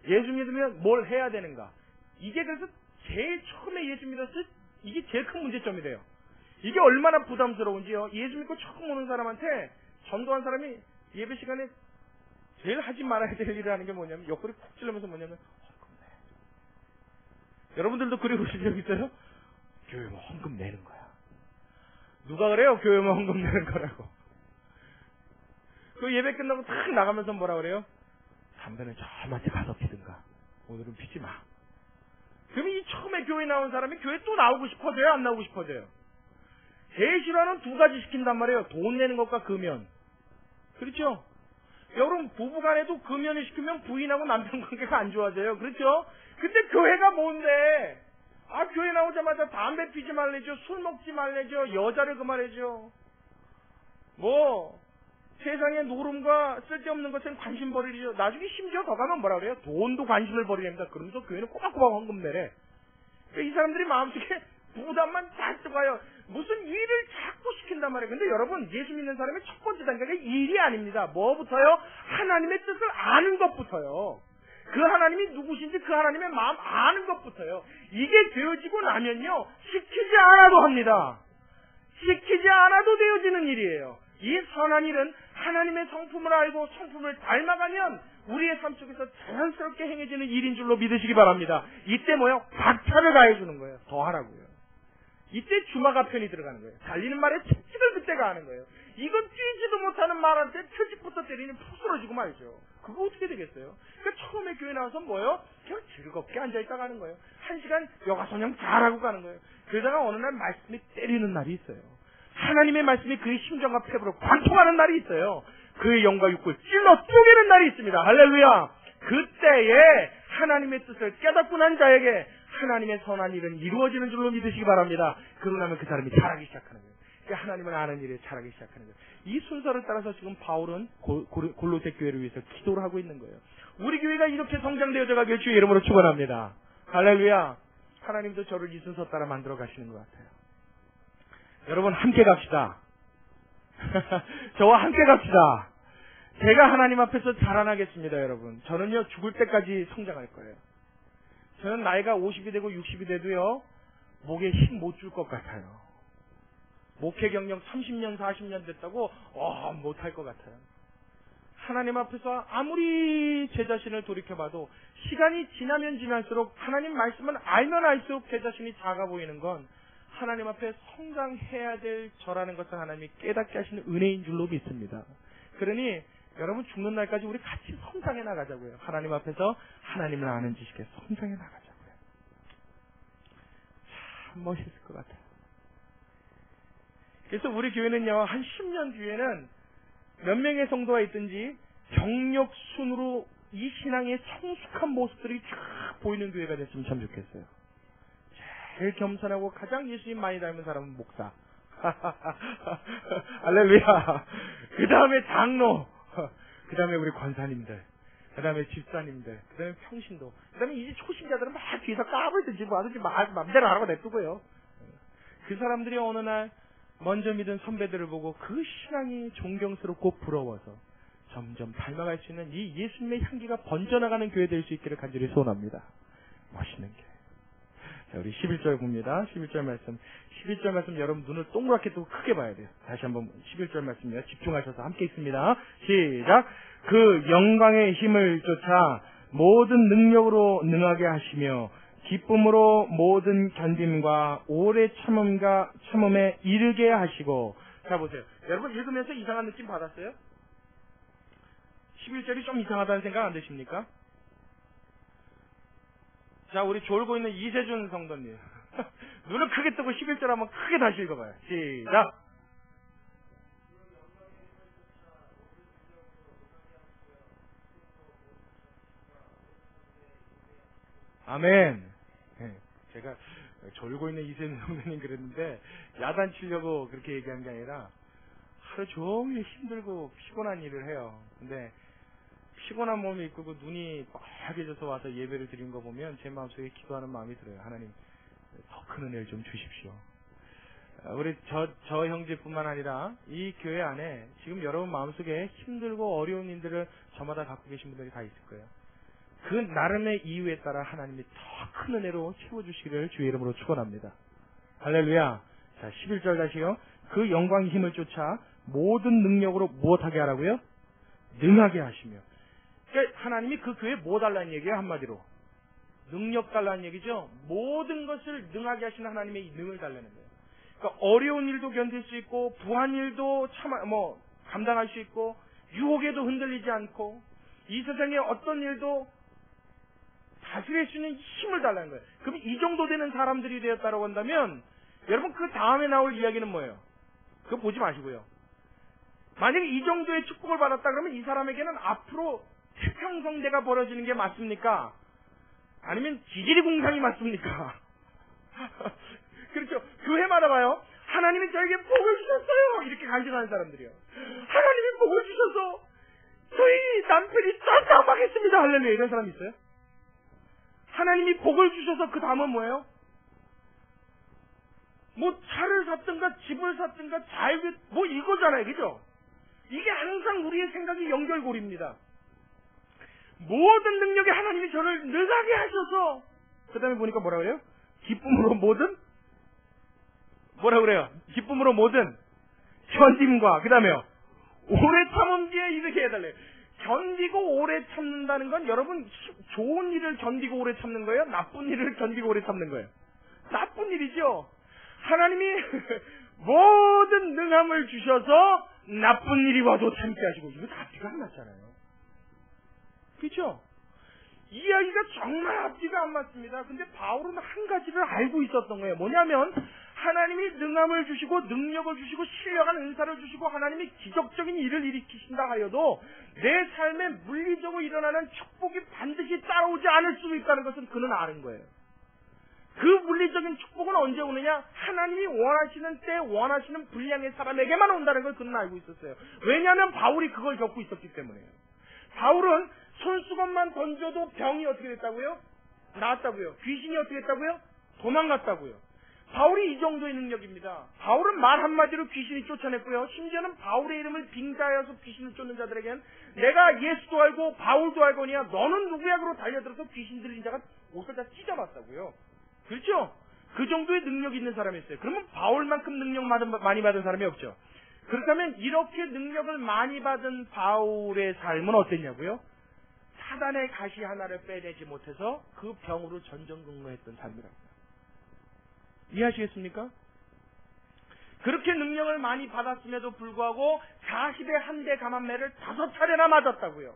예수 믿으면 뭘 해야 되는가? 이게 그래서 제일 처음에 예수 믿었을 때 이게 제일 큰 문제점이 돼요. 이게 얼마나 부담스러운지요. 예수 믿고 처음 오는 사람한테 전도한 사람이 예배 시간에 제일 하지 말아야 될 일을 하는 게 뭐냐면 옆구리 콕 찔러면서 뭐냐면 헌금 내. 여러분들도 그리고신 적 있어요? 교회 뭐 헌금 내는 거야. 누가 그래요? 교회 뭐 헌금 내는 거라고. 그 예배 끝나고 탁 나가면서 뭐라 그래요? 담배는 저 맛에 가서 피든가. 오늘은 피지 마. 그러면 이 처음에 교회 나온 사람이 교회 또 나오고 싶어져요? 안 나오고 싶어져요? 제일 싫어하는 두 가지 시킨단 말이에요. 돈 내는 것과 금연. 그렇죠? 여러분 부부간에도 금연을 시키면 부인하고 남편 관계가 안 좋아져요. 그렇죠? 근데 교회가 뭔데? 아, 교회 나오자마자 담배 피지 말래죠. 술 먹지 말래죠. 여자를 그만해죠. 뭐 세상의 노름과 쓸데없는 것은 관심 버리죠. 나중에 심지어 더 가면 뭐라 그래요? 돈도 관심을 버리랍니다. 그러면서 교회는 꼬박꼬박 헌금 내래. 이 사람들이 마음속에 부담만 잔뜩 와요. 무슨 일을 자꾸 시킨단 말이에요. 근데 여러분, 예수 믿는 사람의 첫 번째 단계가 일이 아닙니다. 뭐부터요? 하나님의 뜻을 아는 것부터요. 그 하나님이 누구신지 그 하나님의 마음 아는 것부터요. 이게 되어지고 나면요, 시키지 않아도 합니다. 시키지 않아도 되어지는 일이에요. 이 선한 일은 하나님의 성품을 알고 성품을 닮아가면 우리의 삶 속에서 자연스럽게 행해지는 일인 줄로 믿으시기 바랍니다. 이때 뭐요? 박차를 가해주는 거예요. 더 하라고요. 이때 주마가 편이 들어가는 거예요. 달리는 말에 채찍을 그때가 하는 거예요. 이건 뛰지도 못하는 말한테 표식부터 때리니 푹 쓰러지고 말이죠. 그거 어떻게 되겠어요? 그러니까 처음에 교회 나와서 뭐예요? 그냥 즐겁게 앉아있다 가는 거예요. 1시간 여가선양 잘하고 가는 거예요. 그러다가 어느 날 말씀이 때리는 날이 있어요. 하나님의 말씀이 그의 심정과 폐부를 관통하는 날이 있어요. 그의 영과 육구를 찔러 쪼개는 날이 있습니다. 할렐루야. 그때에 하나님의 뜻을 깨닫고 난 자에게 하나님의 선한 일은 이루어지는 줄로 믿으시기 바랍니다. 그러고 나면 그 사람이 자라기 시작하는 거예요. 그러니까 하나님을 아는 일에 자라기 시작하는 거예요. 이 순서를 따라서 지금 바울은 골로새 교회를 위해서 기도를 하고 있는 거예요. 우리 교회가 이렇게 성장되어져 가길 주의 이름으로 축원합니다. 할렐루야. 하나님도 저를 이 순서 따라 만들어 가시는 것 같아요. 여러분 함께 갑시다. 저와 함께 갑시다. 제가 하나님 앞에서 자라나겠습니다, 여러분. 저는요 죽을 때까지 성장할 거예요. 저는 나이가 50이 되고 60이 돼도요 목에 힘 못 줄 것 같아요. 목회 경력 30년 40년 됐다고 못할 것 같아요. 하나님 앞에서 아무리 제 자신을 돌이켜봐도 시간이 지나면 지날수록 하나님 말씀은 알면 알수록 제 자신이 작아 보이는 건 하나님 앞에 성장해야 될 저라는 것을 하나님이 깨닫게 하시는 은혜인 줄로 믿습니다. 그러니 여러분 죽는 날까지 우리 같이 성장해 나가자고요. 하나님 앞에서 하나님을 아는 지식에 성장해 나가자고요. 참 멋있을 것 같아요. 그래서 우리 교회는요 한 10년 뒤에는 몇 명의 성도가 있든지 경력 순으로 이 신앙의 성숙한 모습들이 쫙 보이는 교회가 됐으면 참 좋겠어요. 제일 겸손하고 가장 예수님 많이 닮은 사람은 목사. 할렐루야. 그 다음에 장로, 그 다음에 우리 권사님들, 그 다음에 집사님들, 그 다음에 평신도, 그 다음에 이제 초신자들은 막 뒤에서 까불든지 뭐하든지 맘대로 하라고 냅두고요. 그 사람들이 어느 날 먼저 믿은 선배들을 보고 그 신앙이 존경스럽고 부러워서 점점 닮아갈 수 있는 이 예수님의 향기가 번져나가는 교회 될 수 있기를 간절히 소원합니다. 멋있는 교회. 자, 우리 11절 봅니다. 11절 말씀. 11절 말씀 여러분 눈을 동그랗게 뜨고 크게 봐야 돼요. 다시 한번 11절 말씀이요. 집중하셔서 함께 읽습니다. 시작. 그 영광의 힘을 쫓아 모든 능력으로 능하게 하시며 기쁨으로 모든 견딤과 오래 참음에 이르게 하시고. 자 보세요. 여러분 읽으면서 이상한 느낌 받았어요? 11절이 좀 이상하다는 생각 안 드십니까? 자, 우리 졸고 있는 이세준 성도님. 눈을 크게 뜨고 11절 한번 크게 다시 읽어봐요. 시작! 아멘. 네, 제가 졸고 있는 이세준 성도님 그랬는데 야단 치려고 그렇게 얘기한 게 아니라 하루 종일 힘들고 피곤한 일을 해요. 근데 피곤한 몸이 이끌고 눈이 빨개져서 와서 예배를 드린 거 보면 제 마음속에 기도하는 마음이 들어요. 하나님 더 큰 은혜를 좀 주십시오. 우리 저 형제뿐만 아니라 이 교회 안에 지금 여러분 마음속에 힘들고 어려운 일들을 저마다 갖고 계신 분들이 다 있을 거예요. 그 나름의 이유에 따라 하나님이 더 큰 은혜로 채워주시기를 주의 이름으로 축원합니다. 할렐루야. 자 11절 다시요. 그 영광의 힘을 쫓아 모든 능력으로 무엇하게 하라고요? 능하게 하시며. 그러니까 하나님이 그 교회에 뭐 달라는 얘기예요? 한마디로 능력 달라는 얘기죠. 모든 것을 능하게 하시는 하나님의 이 능을 달라는 거예요. 그러니까 어려운 일도 견딜 수 있고 부한 일도 감당할 수 있고 유혹에도 흔들리지 않고 이 세상의 어떤 일도 다스릴 수 있는 힘을 달라는 거예요. 그럼 이 정도 되는 사람들이 되었다고 한다면 여러분 그 다음에 나올 이야기는 뭐예요? 그거 보지 마시고요. 만약에 이 정도의 축복을 받았다 그러면 이 사람에게는 앞으로 태평성대가 벌어지는 게 맞습니까? 아니면 지지리공상이 맞습니까? 그렇죠. 교회마다 봐요. 하나님이 저에게 복을 주셨어요. 이렇게 간증하는 사람들이요. 하나님이 복을 주셔서 저희 남편이 깜깜하겠습니다. 할렐루야. 이런 사람 있어요? 하나님이 복을 주셔서 그 다음은 뭐예요? 뭐 차를 샀든가 집을 샀든가 뭐 이거잖아요. 그죠? 이게 항상 우리의 생각이 연결고리입니다. 모든 능력에 하나님이 저를 능하게 하셔서 그 다음에 보니까 뭐라 그래요? 기쁨으로 모든 기쁨으로 모든 견딤과 그 다음에요 오래 참음기에 이르게 해달래요. 견디고 오래 참는다는 건 여러분 좋은 일을 견디고 오래 참는 거예요? 나쁜 일을 견디고 오래 참는 거예요? 나쁜 일이죠. 하나님이 모든 능함을 주셔서 나쁜 일이 와도 참게 하시고 이거 다 앞뒤가 안 맞잖아요. 그렇죠? 이야기가 정말 앞뒤가 안 맞습니다. 근데 바울은 한 가지를 알고 있었던 거예요. 뭐냐면 하나님이 능함을 주시고 능력을 주시고 신령한 은사를 주시고 하나님이 기적적인 일을 일으키신다 하여도 내 삶에 물리적으로 일어나는 축복이 반드시 따라오지 않을 수 있다는 것은 그는 아는 거예요. 그 물리적인 축복은 언제 오느냐? 하나님이 원하시는 때 원하시는 분량의 사람에게만 온다는 걸 그는 알고 있었어요. 왜냐하면 바울이 그걸 겪고 있었기 때문에요. 바울은 손수건만 던져도 병이 어떻게 됐다고요? 나았다고요. 귀신이 어떻게 했다고요? 도망갔다고요. 바울이 이 정도의 능력입니다. 바울은 말 한마디로 귀신이 쫓아냈고요. 심지어는 바울의 이름을 빙자하여서 귀신을 쫓는 자들에겐 내가 예수도 알고 바울도 알거니와 너는 누구야? 그러고 달려들어서 귀신 들린 자가 옷을 다 찢어봤다고요. 그렇죠? 그 정도의 능력이 있는 사람이 있어요. 그러면 바울만큼 능력 많이 받은 사람이 없죠. 그렇다면 이렇게 능력을 많이 받은 바울의 삶은 어땠냐고요? 사단의 가시 하나를 빼내지 못해서 그 병으로 전전긍긍했던 삶이라고요. 이해하시겠습니까? 그렇게 능력을 많이 받았음에도 불구하고 40에 한 대 감한매를 5차례나 맞았다고요.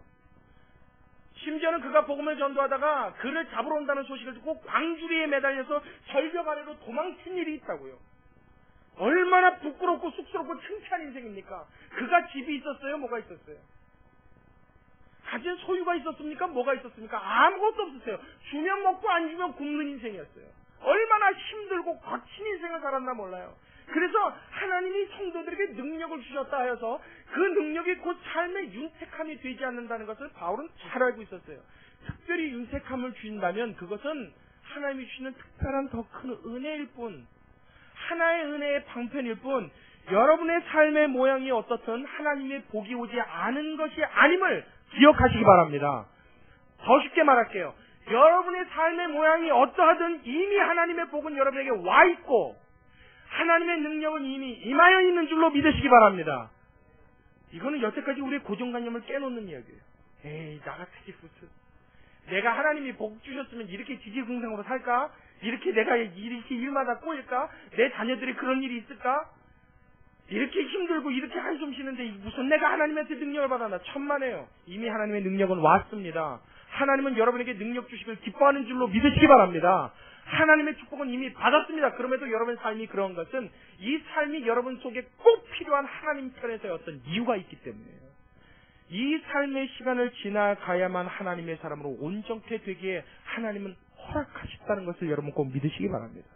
심지어는 그가 복음을 전도하다가 그를 잡으러 온다는 소식을 듣고 광주리에 매달려서 절벽 아래로 도망친 일이 있다고요. 얼마나 부끄럽고 쑥스럽고 창피한 인생입니까? 그가 집이 있었어요? 뭐가 있었어요? 가진 소유가 있었습니까? 뭐가 있었습니까? 아무것도 없었어요. 주면 먹고 안 주면 굶는 인생이었어요. 얼마나 힘들고 거친 인생을 살았나 몰라요. 그래서 하나님이 성도들에게 능력을 주셨다 하여서 그 능력이 곧 삶의 윤택함이 되지 않는다는 것을 바울은 잘 알고 있었어요. 특별히 윤택함을 주신다면 그것은 하나님이 주시는 특별한 더 큰 은혜일 뿐, 하나의 은혜의 방편일 뿐, 여러분의 삶의 모양이 어떻든 하나님의 복이 오지 않은 것이 아님을 기억하시기 바랍니다. 더 쉽게 말할게요. 여러분의 삶의 모양이 어떠하든 이미 하나님의 복은 여러분에게 와 있고 하나님의 능력은 이미 임하여 있는 줄로 믿으시기 바랍니다. 이거는 여태까지 우리의 고정관념을 깨놓는 이야기예요. 에이, 나 같으지 무슨. 내가 하나님이 복 주셨으면 이렇게 지지공생으로 살까? 이렇게 내가 이렇게 일마다 꼬일까? 내 자녀들이 그런 일이 있을까? 이렇게 힘들고 이렇게 한숨 쉬는데 무슨 내가 하나님한테 능력을 받았나? 천만에요. 이미 하나님의 능력은 왔습니다. 하나님은 여러분에게 능력 주시길 기뻐하는 줄로 믿으시기 바랍니다. 하나님의 축복은 이미 받았습니다. 그럼에도 여러분의 삶이 그런 것은 이 삶이 여러분 속에 꼭 필요한 하나님 편에서의 어떤 이유가 있기 때문이에요. 이 삶의 시간을 지나가야만 하나님의 사람으로 온전케 되기에 하나님은 허락하셨다는 것을 여러분 꼭 믿으시기 바랍니다.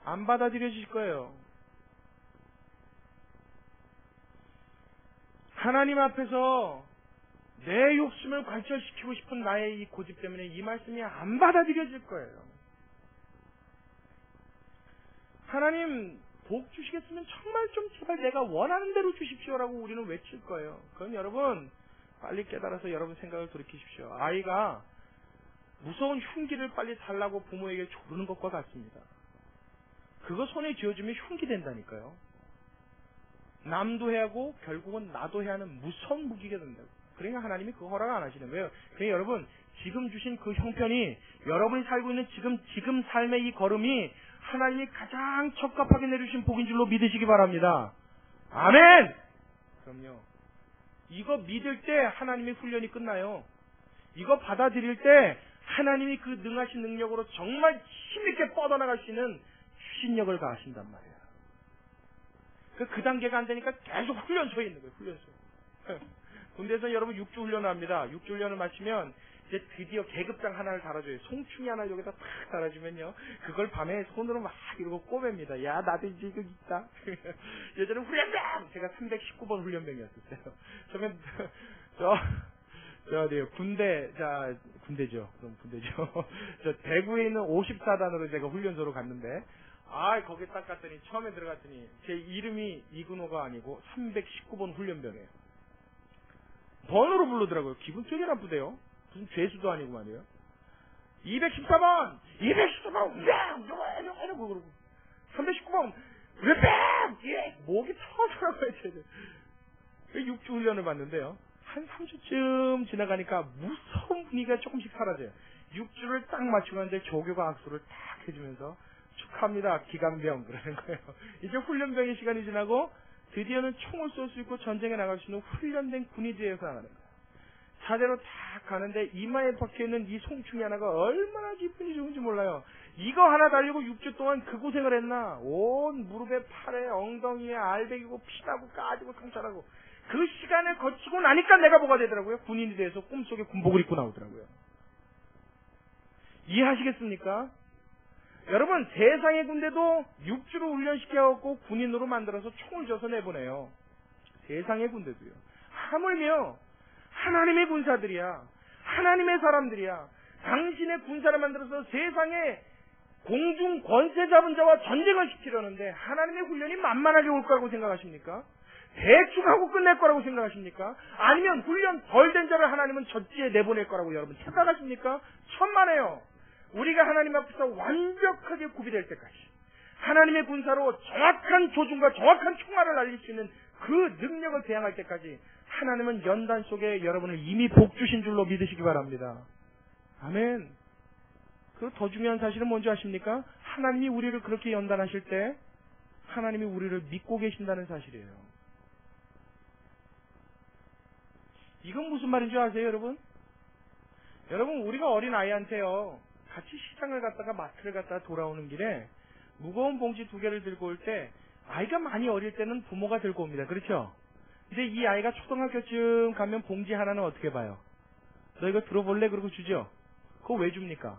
안 받아들여지실 거예요. 하나님 앞에서 내 욕심을 관철시키고 싶은 나의 이 고집 때문에 이 말씀이 안 받아들여질 거예요. 하나님 복 주시겠으면 정말 좀 제발 내가 원하는 대로 주십시오라고 우리는 외칠 거예요. 그건 여러분 빨리 깨달아서 여러분 생각을 돌이키십시오. 아이가 무서운 흉기를 빨리 달라고 부모에게 조르는 것과 같습니다. 그거 손에 쥐어주면 흉기 된다니까요. 남도 해야 하고 결국은 나도 해야 하는 무서운 무기가 된다고. 그러니까 하나님이 그 허락 안 하시는 거예요. 그러니까 여러분 지금 주신 그 형편이 여러분이 살고 있는 지금 삶의 이 걸음이 하나님이 가장 적합하게 내주신 복인 줄로 믿으시기 바랍니다. 아멘! 그럼요. 이거 믿을 때 하나님의 훈련이 끝나요. 이거 받아들일 때 하나님이 그 능하신 능력으로 정말 힘있게 뻗어나갈 수 있는 추진력을 가하신단 말이에요. 그 단계가 안 되니까 계속 훈련소에 있는 거예요. 훈련소. 군대에서 여러분 6주 훈련을 합니다. 6주 훈련을 마치면 이제 드디어 계급장 하나를 달아줘요. 송충이 하나 여기다 탁 달아주면요. 그걸 밤에 손으로 막 이러고 꼬맵니다. 야, 나도 이제 이거 있다. 예전에 훈련병! 제가 319번 훈련병이었었어요. 저는, 군대죠. 그럼 군대죠. 저 대구에 있는 54단으로 제가 훈련소로 갔는데, 거기 딱 갔더니, 처음에 들어갔더니, 제 이름이 이근호가 아니고 319번 훈련병이에요. 번호로 부르더라고요. 기분 되게 나쁘대요. 무슨 죄수도 아니고 말이에요. 214번! 214번! 이러고 그러고. 319번! 예! 목이 터져라고요, 쟤들. 6주 훈련을 받는데요. 한 3주쯤 지나가니까 무서운 분위기가 조금씩 사라져요. 6주를 딱 맞추고 하는데 조교가 악수를 딱 해주면서 축하합니다. 기강병. 그러는 거예요. 이제 훈련병의 시간이 지나고 드디어는 총을 쏠 수 있고 전쟁에 나갈 수 있는 훈련된 군이 되어서 나가는 거예요. 자대로 딱 가는데 이마에 박혀있는 이 송충이 하나가 얼마나 기분이 좋은지 몰라요. 이거 하나 달리고 6주 동안 그 고생을 했나. 온 무릎에 팔에 엉덩이에 알배기고 피나고 까지고 상처나고 그 시간을 거치고 나니까 내가 뭐가 되더라고요. 군인이 돼서 꿈속에 군복을 입고 나오더라고요. 이해하시겠습니까? 여러분 세상의 군대도 6주로 훈련시켜갖고 군인으로 만들어서 총을 져서 내보내요. 세상의 군대도요. 하물며 하나님의 군사들이야. 하나님의 사람들이야. 당신의 군사를 만들어서 세상에 공중 권세 잡은 자와 전쟁을 시키려는데 하나님의 훈련이 만만하게 올 거라고 생각하십니까? 대충 하고 끝낼 거라고 생각하십니까? 아니면 훈련 덜 된 자를 하나님은 저지에 내보낼 거라고 여러분 생각하십니까? 천만에요. 우리가 하나님 앞에서 완벽하게 구비될 때까지 하나님의 군사로 정확한 조준과 정확한 총알을 날릴 수 있는 그 능력을 대항할 때까지 하나님은 연단 속에 여러분을 이미 복 주신 줄로 믿으시기 바랍니다. 아멘. 그 더 중요한 사실은 뭔지 아십니까? 하나님이 우리를 그렇게 연단하실 때 하나님이 우리를 믿고 계신다는 사실이에요. 이건 무슨 말인지 아세요, 여러분? 여러분, 우리가 어린 아이한테요, 같이 시장을 갔다가 마트를 갔다가 돌아오는 길에 무거운 봉지 2개를 들고 올 때 아이가 많이 어릴 때는 부모가 들고 옵니다. 그렇죠? 근데 이 아이가 초등학교쯤 가면 봉지 하나는 어떻게 봐요? 너 이거 들어볼래? 그러고 주죠? 그거 왜 줍니까?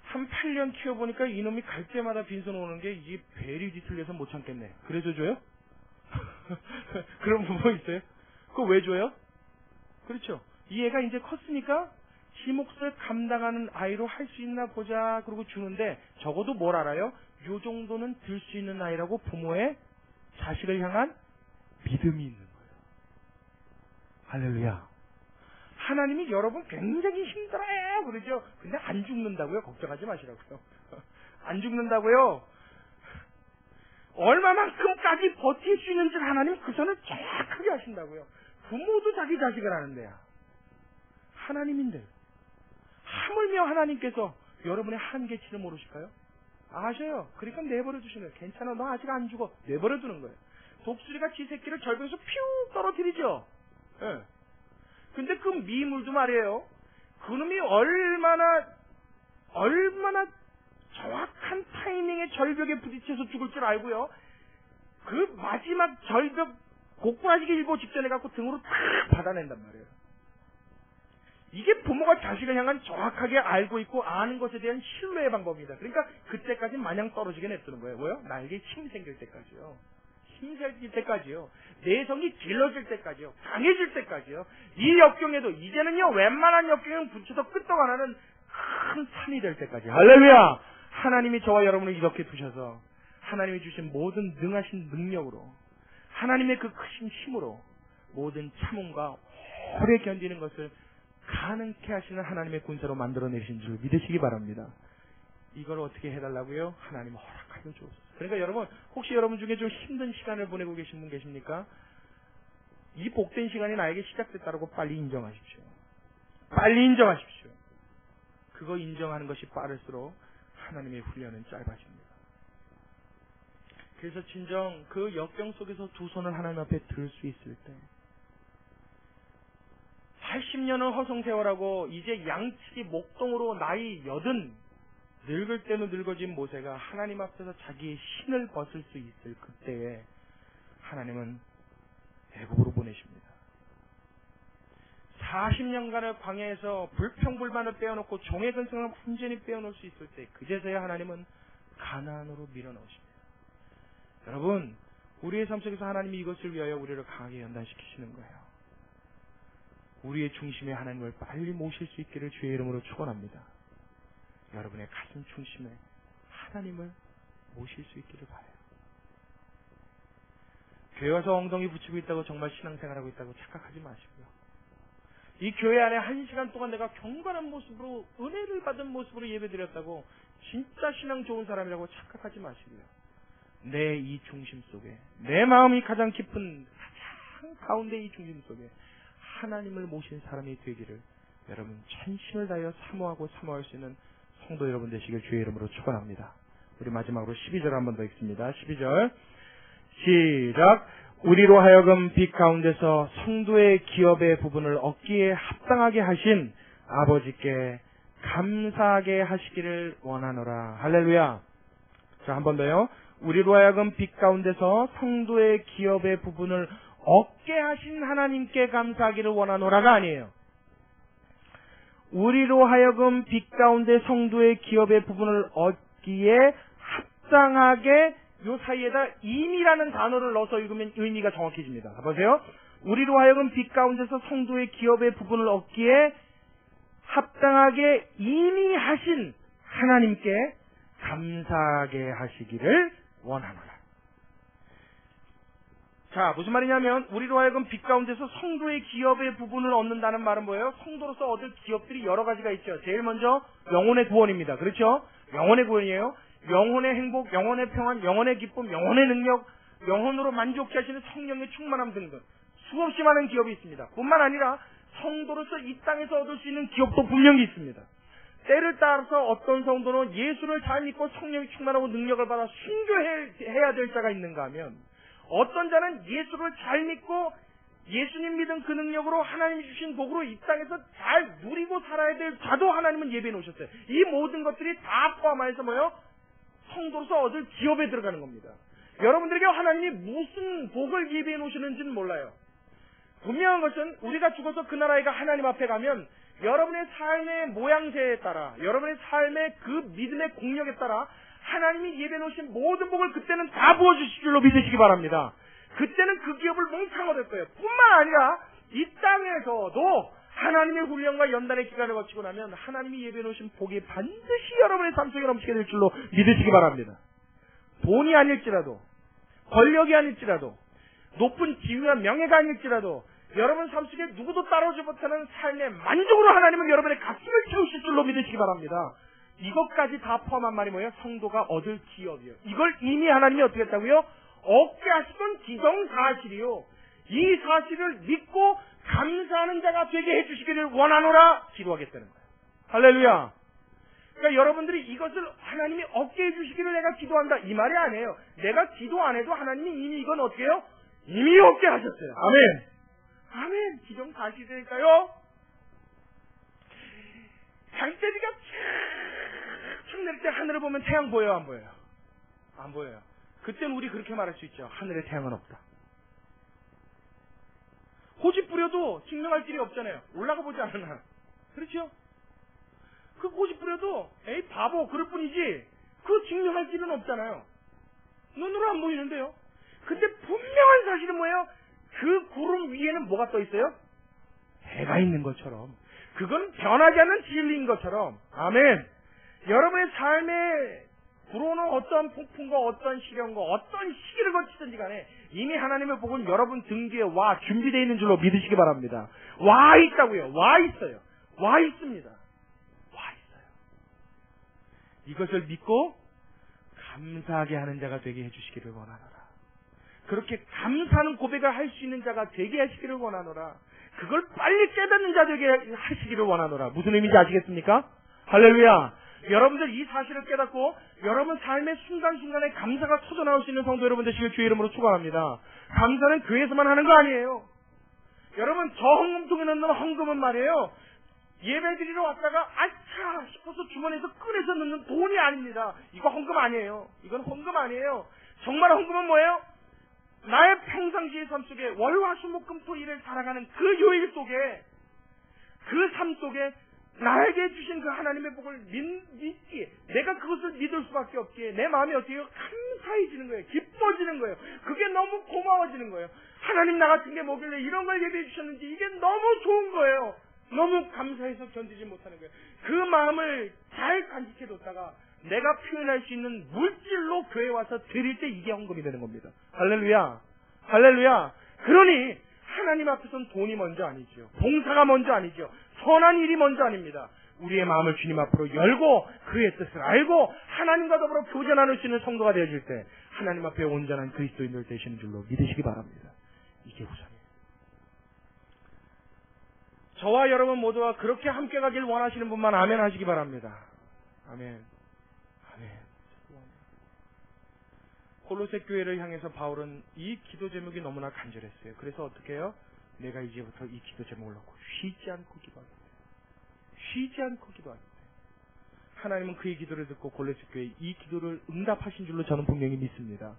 한 8년 키워보니까 이놈이 갈 때마다 빈손 오는 게 이게 배리 뒤틀려서 못 참겠네. 그래서 줘요? 그런 부모 있어요? 그거 왜 줘요? 그렇죠. 이 애가 이제 컸으니까 지 몫을 감당하는 아이로 할 수 있나 보자 그러고 주는데 적어도 뭘 알아요? 요 정도는 들 수 있는 아이라고 부모의 자식을 향한 믿음이 있는 거예요. 할렐루야. 하나님이 여러분 굉장히 힘들어요 그러죠? 근데 안 죽는다고요? 걱정하지 마시라고요. 안 죽는다고요? 얼마만큼까지 버틸 수 있는지 하나님 그 선을 정확하게 하신다고요. 부모도 자기 자식을 아는데야. 하나님인데 하물며 하나님께서 여러분의 한계치를 모르실까요? 아셔요. 그러니까 내버려 두시는 거예요. 괜찮아, 너 아직 안 죽어. 내버려 두는 거예요. 독수리가 지 새끼를 절벽에서 퓨 떨어뜨리죠. 예. 근데 그 미물도 말이에요. 그놈이 얼마나 정확한 타이밍에 절벽에 부딪혀서 죽을 줄 알고요. 그 마지막 절벽 고꾸라지기 일보 직전에 갖고 등으로 탁 받아낸단 말이에요. 이게 부모가 자식을 향한 정확하게 알고 있고 아는 것에 대한 신뢰의 방법입니다. 그러니까 그때까지 마냥 떨어지게 냅두는 거예요. 뭐요? 나에게 힘 생길 때까지요. 힘 생길 때까지요. 내성이 길러질 때까지요. 강해질 때까지요. 이 역경에도 이제는요 웬만한 역경은 붙여서 끄떡 안 하는 큰 산이 될 때까지. 할렐루야! 하나님이 저와 여러분을 이렇게 두셔서 하나님이 주신 모든 능하신 능력으로 하나님의 그 크신 힘으로 모든 참음과 오래 견디는 것을 가능케 하시는 하나님의 군사로 만들어내신 줄 믿으시기 바랍니다. 이걸 어떻게 해달라고요? 하나님 허락하여 주옵소서. 그러니까 여러분, 혹시 여러분 중에 좀 힘든 시간을 보내고 계신 분 계십니까? 이 복된 시간이 나에게 시작됐다고 빨리 인정하십시오. 빨리 인정하십시오. 그거 인정하는 것이 빠를수록 하나님의 훈련은 짧아집니다. 그래서 진정 그 역경 속에서 두 손을 하나님 앞에 들 수 있을 때 80년을 허송세월하고 이제 양치기 목동으로 나이 80 늙을 때는 늙어진 모세가 하나님 앞에서 자기의 신을 벗을 수 있을 그때에 하나님은 애굽으로 보내십니다. 40년간의 광야에서 불평불만을 빼어놓고 종의 근성을 완전히 빼어놓을 수 있을 때 그제서야 하나님은 가나안으로 밀어넣으십니다. 여러분, 우리의 삶 속에서 하나님이 이것을 위하여 우리를 강하게 연단시키시는 거예요. 우리의 중심에 하나님을 빨리 모실 수 있기를 주의 이름으로 축원합니다. 여러분의 가슴 중심에 하나님을 모실 수 있기를 바라요. 교회 와서 엉덩이 붙이고 있다고 정말 신앙생활하고 있다고 착각하지 마시고요. 이 교회 안에 1시간 동안 내가 경건한 모습으로 은혜를 받은 모습으로 예배드렸다고 진짜 신앙 좋은 사람이라고 착각하지 마시고요. 내 이 중심 속에 내 마음이 가장 깊은 가장 가운데 이 중심 속에 하나님을 모신 사람이 되기를 여러분 전심을 다하여 사모하고 사모할 수 있는 성도 여러분 되시길 주의 이름으로 축원합니다. 우리 마지막으로 12절 한 번 더 읽습니다. 12절 시작. 우리로 하여금 빛 가운데서 성도의 기업의 부분을 얻기에 합당하게 하신 아버지께 감사하게 하시기를 원하노라. 할렐루야. 자, 한 번 더요. 우리로 하여금 빛 가운데서 성도의 기업의 부분을 얻게 하신 하나님께 감사하기를 원하노라가 아니에요. 우리로 하여금 빛 가운데 성도의 기업의 부분을 얻기에 합당하게 요 사이에다 임이라는 단어를 넣어서 읽으면 의미가 정확해집니다. 보세요. 우리로 하여금 빛 가운데서 성도의 기업의 부분을 얻기에 합당하게 이미 하신 하나님께 감사하게 하시기를 원하노라. 자, 무슨 말이냐면 우리로 하여금 빛 가운데서 성도의 기업의 부분을 얻는다는 말은 뭐예요? 성도로서 얻을 기업들이 여러 가지가 있죠. 제일 먼저 영혼의 구원입니다. 그렇죠? 영혼의 구원이에요. 영혼의 행복, 영혼의 평안, 영혼의 기쁨, 영혼의 능력, 영혼으로 만족케 하시는 성령의 충만함 등등 수없이 많은 기업이 있습니다. 뿐만 아니라 성도로서 이 땅에서 얻을 수 있는 기업도 분명히 있습니다. 때를 따라서 어떤 성도는 예수를 잘 믿고 성령이 충만하고 능력을 받아 순교해야 될 자가 있는가 하면 어떤 자는 예수를 잘 믿고 예수님 믿은 그 능력으로 하나님이 주신 복으로 이 땅에서 잘 누리고 살아야 될 자도 하나님은 예배해 놓으셨어요. 이 모든 것들이 다 포함해서 뭐예요? 성도로서 얻을 기업에 들어가는 겁니다. 여러분들에게 하나님이 무슨 복을 예배해 놓으시는지는 몰라요. 분명한 것은 우리가 죽어서 그 나라에가 하나님 앞에 가면 여러분의 삶의 모양새에 따라 여러분의 삶의 그 믿음의 공력에 따라 하나님이 예배해 놓으신 모든 복을 그때는 다 부어주실 줄로 믿으시기 바랍니다. 그때는 그 기업을 몽땅 얻을 거예요. 뿐만 아니라 이 땅에서도 하나님의 훈련과 연단의 기간을 거치고 나면 하나님이 예배해 놓으신 복이 반드시 여러분의 삶 속에 넘치게 될 줄로 믿으시기 바랍니다. 돈이 아닐지라도 권력이 아닐지라도 높은 지위와 명예가 아닐지라도 여러분 삶 속에 누구도 따라오지 못하는 삶의 만족으로 하나님은 여러분의 가슴을 채우실 줄로 믿으시기 바랍니다. 이것까지 다 포함한 말이 뭐예요? 성도가 얻을 기업이요. 이걸 이미 하나님이 어떻게 했다고요? 얻게 하시던 기정사실이요. 이 사실을 믿고 감사하는 자가 되게 해주시기를 원하노라 기도하겠다는 거예요. 할렐루야. 그러니까 여러분들이 이것을 하나님이 얻게 해주시기를 내가 기도한다 이 말이 아니에요. 내가 기도 안 해도 하나님이 이미 이건 어떻게 해요? 이미 얻게 하셨어요. 아멘. 아멘. 기정사실이니까요. 장대비가 촥 내릴 때 하늘을 보면 태양 보여요? 안 보여요? 안 보여요. 그때는 우리 그렇게 말할 수 있죠. 하늘에 태양은 없다. 고집 부려도 증명할 길이 없잖아요. 올라가 보지 않으나. 그렇죠? 그 고집 부려도 에이 바보 그럴 뿐이지 그 증명할 길은 없잖아요. 눈으로 안 보이는데요. 근데 분명한 사실은 뭐예요? 그 구름 위에는 뭐가 떠 있어요? 해가 있는 것처럼. 그건 변하지 않는 진리인 것처럼. 아멘. 여러분의 삶에 불어오는 어떤 폭풍과 어떤 시련과 어떤 시기를 거치든지 간에 이미 하나님의 복은 여러분 등 뒤에 와 준비되어 있는 줄로 믿으시기 바랍니다. 와 있다고요. 와 있어요. 와 있습니다. 와 있어요. 이것을 믿고 감사하게 하는 자가 되게 해주시기를 원하노라. 그렇게 감사하는 고백을 할 수 있는 자가 되게 하시기를 원하노라. 그걸 빨리 깨닫는 자 되게 하시기를 원하노라. 무슨 의미인지 아시겠습니까? 할렐루야. 여러분들 이 사실을 깨닫고 여러분 삶의 순간순간에 감사가 터져나올 수 있는 성도 여러분 되시길 주의 이름으로 축원합니다. 감사는 교회에서만 하는 거 아니에요. 여러분 저 헌금통에 넣는 헌금은 말이에요. 예배드리러 왔다가 아차 싶어서 주머니에서 꺼내서 넣는 돈이 아닙니다. 이거 헌금 아니에요. 이건 헌금 아니에요. 정말 헌금은 뭐예요? 나의 평상시의 삶 속에 월화수목금토일을 살아가는 그 요일 속에 그 삶 속에 나에게 주신 그 하나님의 복을 믿기에 내가 그것을 믿을 수밖에 없기에 내 마음이 어떻게 해요? 감사해지는 거예요. 기뻐지는 거예요. 그게 너무 고마워지는 거예요. 하나님 나 같은 게 뭐길래 이런 걸 예배해 주셨는지 이게 너무 좋은 거예요. 너무 감사해서 견디지 못하는 거예요. 그 마음을 잘 간직해뒀다가 내가 표현할 수 있는 물질로 교회에 와서 드릴 때 이게 헌금이 되는 겁니다. 할렐루야. 할렐루야. 그러니 하나님 앞에서는 돈이 먼저 아니죠. 봉사가 먼저 아니죠. 선한 일이 먼저 아닙니다. 우리의 마음을 주님 앞으로 열고 그의 뜻을 알고 하나님과 더불어 교제 나눌 수 있는 성도가 되어질 때 하나님 앞에 온전한 그리스도인들 되시는 줄로 믿으시기 바랍니다. 이게 우선이에요. 저와 여러분 모두가 그렇게 함께 가길 원하시는 분만 아멘 하시기 바랍니다. 아멘. 아멘. 골로새 교회를 향해서 바울은 이 기도 제목이 너무나 간절했어요. 그래서 어떻게 해요? 내가 이제부터 이 기도 제목을 놓고 쉬지 않고 기도하겠다. 쉬지 않고 기도하겠다. 하나님은 그의 기도를 듣고 골로새 교회에 이 기도를 응답하신 줄로 저는 분명히 믿습니다.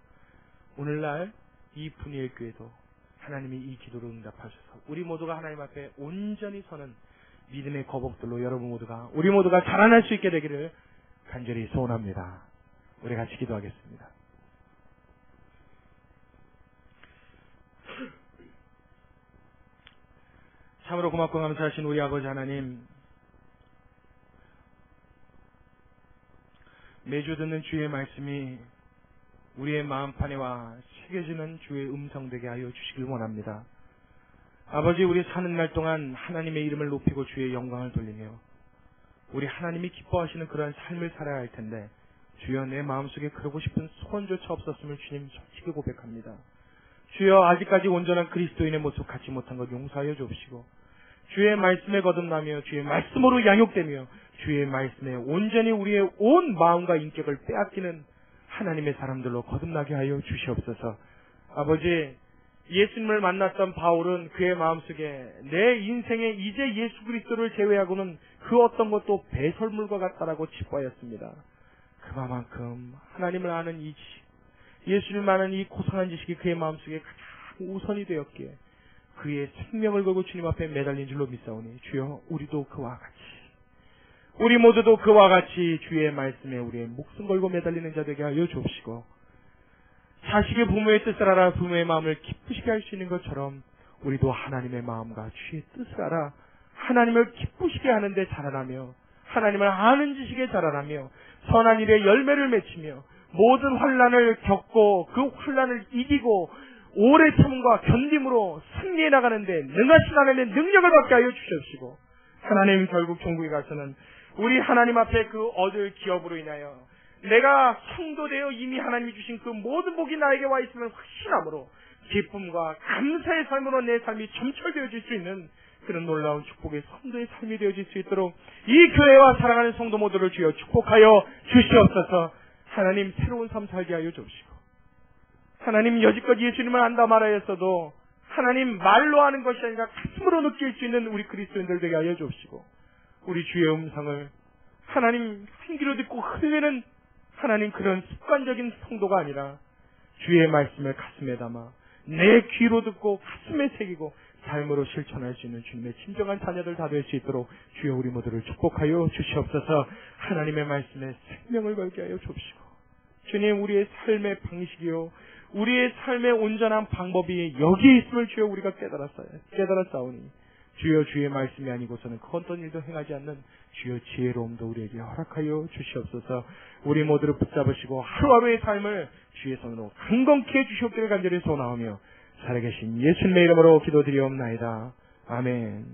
오늘날 이 분이엘 교회도 하나님이 이 기도를 응답하셔서 우리 모두가 하나님 앞에 온전히 서는 믿음의 거복들로 우리 모두가 자라날 수 있게 되기를 간절히 소원합니다. 우리 같이 기도하겠습니다. 참으로 고맙고 감사하신 우리 아버지 하나님, 매주 듣는 주의 말씀이 우리의 마음판에와 새겨지는 주의 음성 되게 하여 주시길 원합니다. 아버지, 우리 사는 날 동안 하나님의 이름을 높이고 주의 영광을 돌리며 우리 하나님이 기뻐하시는 그러한 삶을 살아야 할 텐데 주여, 내 마음속에 그러고 싶은 소원조차 없었음을 주님 솔직히 고백합니다. 주여, 아직까지 온전한 그리스도인의 모습 갖지 못한 것 용서하여 주옵시고, 주의 말씀에 거듭나며 주의 말씀으로 양육되며 주의 말씀에 온전히 우리의 온 마음과 인격을 빼앗기는 하나님의 사람들로 거듭나게 하여 주시옵소서. 아버지, 예수님을 만났던 바울은 그의 마음속에 내 인생에 이제 예수 그리스도를 제외하고는 그 어떤 것도 배설물과 같다라고 치부하였습니다. 그만큼 하나님을 아는 이 지식, 예수님을 아는 이 고상한 지식이 그의 마음속에 가장 우선이 되었기에 그의 생명을 걸고 주님 앞에 매달린 줄로 믿사오니, 주여, 우리도 그와 같이, 우리 모두도 그와 같이 주의 말씀에 우리의 목숨 걸고 매달리는 자 되게 하여 주옵시고, 자식의 부모의 뜻을 알아 부모의 마음을 기쁘시게 할 수 있는 것처럼 우리도 하나님의 마음과 주의 뜻을 알아 하나님을 기쁘시게 하는데 자라나며 하나님을 아는 지식에 자라나며 선한 일의 열매를 맺히며 모든 환난을 겪고 그 환난을 이기고 오래 참음과 견딤으로 승리해 나가는데 능하신 하나님의 능력을 받게 하여 주시옵시고, 하나님, 결국 천국에 가서는 우리 하나님 앞에 그 얻을 기업으로 인하여 내가 성도되어 이미 하나님이 주신 그 모든 복이 나에게 와 있음을 확신함으로 기쁨과 감사의 삶으로 내 삶이 점철되어질 수 있는 그런 놀라운 축복의 성도의 삶이 되어질 수 있도록 이 교회와 사랑하는 성도 모두를 주여 축복하여 주시옵소서. 하나님, 새로운 삶 살게 하여 주옵시고, 하나님, 여지껏 예수님을 안다 말하였어도 하나님 말로 하는 것이 아니라 가슴으로 느낄 수 있는 우리 그리스도인들 되게 하여 주옵시고, 우리 주의 음성을 하나님 한 귀로 듣고 흘리는 하나님 그런 습관적인 성도가 아니라 주의 말씀을 가슴에 담아 내 귀로 듣고 가슴에 새기고 삶으로 실천할 수 있는 주님의 진정한 자녀들 다 될 수 있도록 주여 우리 모두를 축복하여 주시옵소서. 하나님의 말씀에 생명을 걸게 하여 주옵시고, 주님, 우리의 삶의 방식이요 우리의 삶의 온전한 방법이 여기에 있음을 주여 우리가 깨달았사오니, 주여, 주의 말씀이 아니고서는 그 어떤 일도 행하지 않는 주여 지혜로움도 우리에게 허락하여 주시옵소서. 우리 모두를 붙잡으시고 하루하루의 삶을 주의 손으로 강건케 해주시옵기를 간절히 소원하오며 살아계신 예수님의 이름으로 기도드리옵나이다. 아멘.